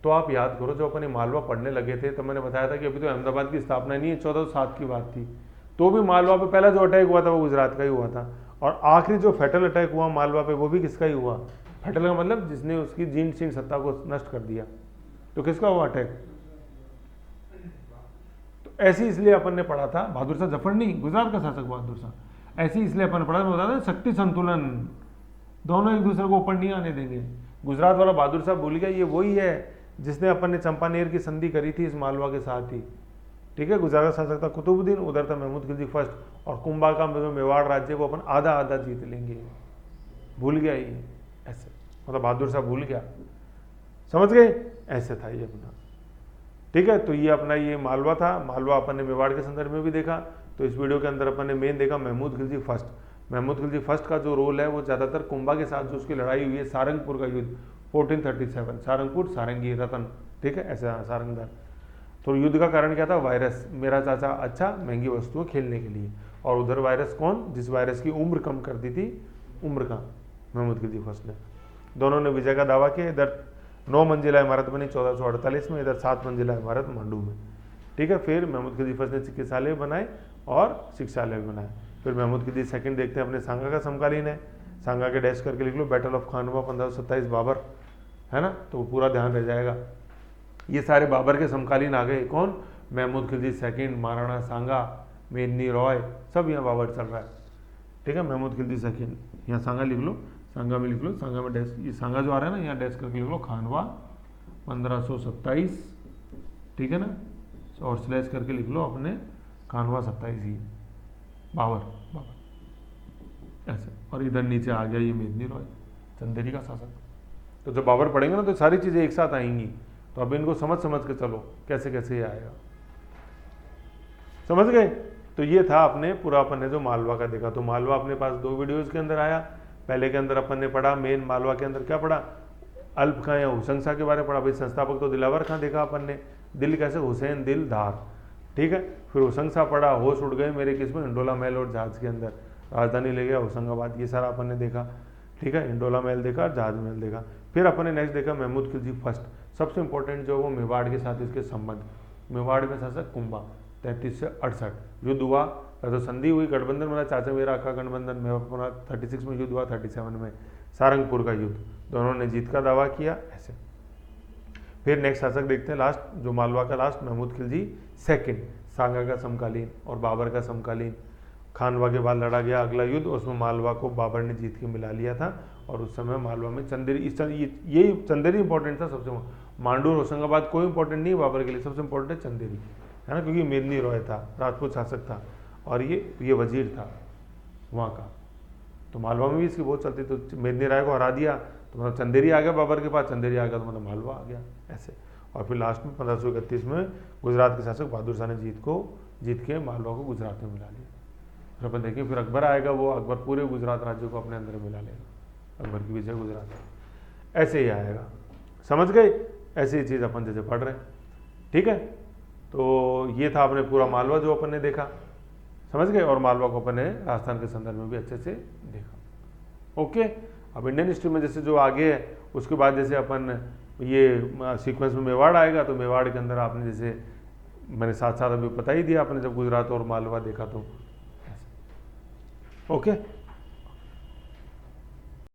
तो आप याद करो, जो अपने मालवा पढ़ने लगे थे, तो मैंने बताया था कि अभी तो अहमदाबाद की स्थापना नहीं है, 1407 की बात थी, तो भी मालवा पे पहला जो अटैक हुआ था वो गुजरात का ही हुआ था। और आखिरी जो फेटल अटैक हुआ मालवा पे, वो भी किसका ही हुआ, फेटल का मतलब जिसने उसकी जीर्ण शीर्ण सत्ता को नष्ट कर दिया, तो किसका हुआ अटैक। तो ऐसे इसलिए अपन ने पढ़ा था, बहादुर शाह जफर नहीं, गुजरात का शासक बहादुर शाह, ऐसे इसलिए अपन ने पढ़ा था, बता दें शक्ति संतुलन, दोनों एक दूसरे को ऊपर नहीं आने देंगे। गुजरात वाला बहादुर शाह भूल गया, ये वही है जिसने अपन ने चंपानेर की संधि करी थी इस मालवा के साथ ही, ठीक है। गुजरात का शासक था कुतुबुद्दीन, उधर था महमूद खिलजी फर्स्ट, और कुंभा का जो मेवाड़ राज्य वो अपन आधा आधा जीत लेंगे, भूल गया ये, ऐसे मतलब बहादुर शाह भूल गया, समझ गए, ऐसे था ये अपना, ठीक है। तो ये अपना ये मालवा था, मालवा अपन ने मेवाड़ के संदर्भ में भी देखा। तो इस वीडियो के अंदर अपन ने मेन देखा महमूद खिलजी फर्स्ट। महमूद खिलजी फर्स्ट का जो रोल है वो ज़्यादातर कुंभा के साथ जो उसकी लड़ाई हुई है, सारंगपुर का युद्ध 1437, सारंगपुर, सारंगी, रतन, ठीक है, ऐसा सारंगदार। तो युद्ध का कारण क्या था, वायरस, मेरा चाचा अच्छा, महंगी वस्तुएं खेलने के लिए। और उधर वायरस कौन, जिस वायरस की उम्र कम कर दी थी, उम्र का, महमूद खिलजी फर्स्ट ने। दोनों ने विजय का दावा किया। इधर 9 मंजिला इमारत बनी 1448 में, इधर 7 मंजिला इमारत मांडू में, ठीक है। फिर महमूद खिलजी फर्स्ट ने चिकित्सालय बनाए और शिक्षालय बनाए। फिर महमूद खिलजी सेकंड देखते हैं, अपने सांगा का समकालीन है, सांगा के डैश करके लिख लो, बैटल ऑफ खानवा 1527 बाबर, है ना, तो पूरा ध्यान रह जाएगा। ये सारे बाबर के समकालीन आ गए, कौन, महमूद खिलजी सेकंड, महाराणा सांगा, मेदिनी राय, सब यहाँ बाबर चल रहा है, ठीक है। महमूद खिलजी सेकंड, यहाँ सांगा लिख लो, सांगा में लिख लो, सांगा में डैश, ये सांगा जो आ रहा है ना, यहाँ डैश करके लिख लो, खानवा 1527, ठीक है ना, और स्लैश करके लिख लो अपने खानवा 27 ही, बाबर, बाबर, ऐसे। और इधर नीचे आ गया ये मेदिनी राय, चंदेरी का शासक। तो जब बाबर पढ़ेंगे ना तो सारी चीज़ें एक साथ आएंगी, तो अब इनको समझ समझ के चलो कैसे कैसे ये आएगा, समझ गए। तो ये था अपने पूरा अपन ने जो मालवा का देखा। तो मालवा अपने पास 2 वीडियोज़ के अंदर आया। पहले के अंदर अपन ने पढ़ा, मेन मालवा के अंदर क्या पढ़ा, अल्प खां या हुसैन शाह के बारे में पढ़ा। भाई संस्थापक तो दिलावर खां देखा अपन ने, दिल कैसे, हुसैन दिल धार, ठीक है। फिर हुसैन शाह पढ़ा, होश उड़ गए मेरे किस्म, इंडोला महल और जहाज के अंदर, राजधानी ले गया होशंगाबाद, ये सारा अपन ने देखा, ठीक है। इंडोला महल देखा, जहाज महल देखा। फिर अपन ने नेक्स्ट देखा महमूद खिलजी फर्स्ट, सबसे इंपॉर्टेंट जो वो मेवाड़ के साथ इसके संबंध। मेवाड़ में शासक कुंभा 33 से 68 युद्ध हुआ, तो संधि हुई, गठबंधन बना, चाचा मेरा अक्का गठबंधन में अपना 36 में युद्ध हुआ, 37 में सारंगपुर का युद्ध, दोनों ने जीत का दावा किया, ऐसे। फिर नेक्स्ट शासक देखते हैं लास्ट, जो मालवा का लास्ट, महमूद खिलजी सेकंड, सांगा का समकालीन और बाबर का समकालीन। खानवा के बाद लड़ा गया अगला युद्ध, उसमें मालवा को बाबर ने जीत के मिला लिया था। और उस समय मालवा में चंदेरी, यही चंदेरी इंपॉर्टेंट था सबसे, मांडू और होशंगाबाद कोई इंपॉर्टेंट नहीं है बाबर के लिए, सबसे इंपॉर्टेंट है चंदेरी, है ना, क्योंकि मेदिनी रॉय था, राजपूत शासक था और ये वजीर था वहाँ का। तो मालवा में भी इसकी बहुत चलती, तो मेदिनी राय को हरा दिया तो मतलब चंदेरी आ गया बाबर के पास, चंदेरी आ गया तो मतलब मालवा आ गया ऐसे। और फिर लास्ट में 1531 में गुजरात के शासक बहादुर शाह ने जीत के मालवा को गुजरात में मिला लिया। फिर अपन देखिए फिर अकबर आएगा, वो अकबर पूरे गुजरात राज्य को अपने अंदर मिला लेगा, अकबर की विजय गुजरात में ऐसे ही आएगा। समझ गए, ऐसी ही चीज़ अपन जैसे पढ़ रहे हैं, ठीक है। तो ये था अपने पूरा मालवा जो अपन ने देखा, समझ गए, और मालवा को अपन ने राजस्थान के संदर्भ में भी अच्छे से देखा। ओके, अब इंडियन हिस्ट्री में जैसे जो आगे है उसके बाद जैसे अपन ये सीक्वेंस में मेवाड़ आएगा, तो मेवाड़ के अंदर आपने जैसे मैंने साथ साथ अभी बता ही दिया, आपने जब गुजरात और मालवा देखा तो ओके।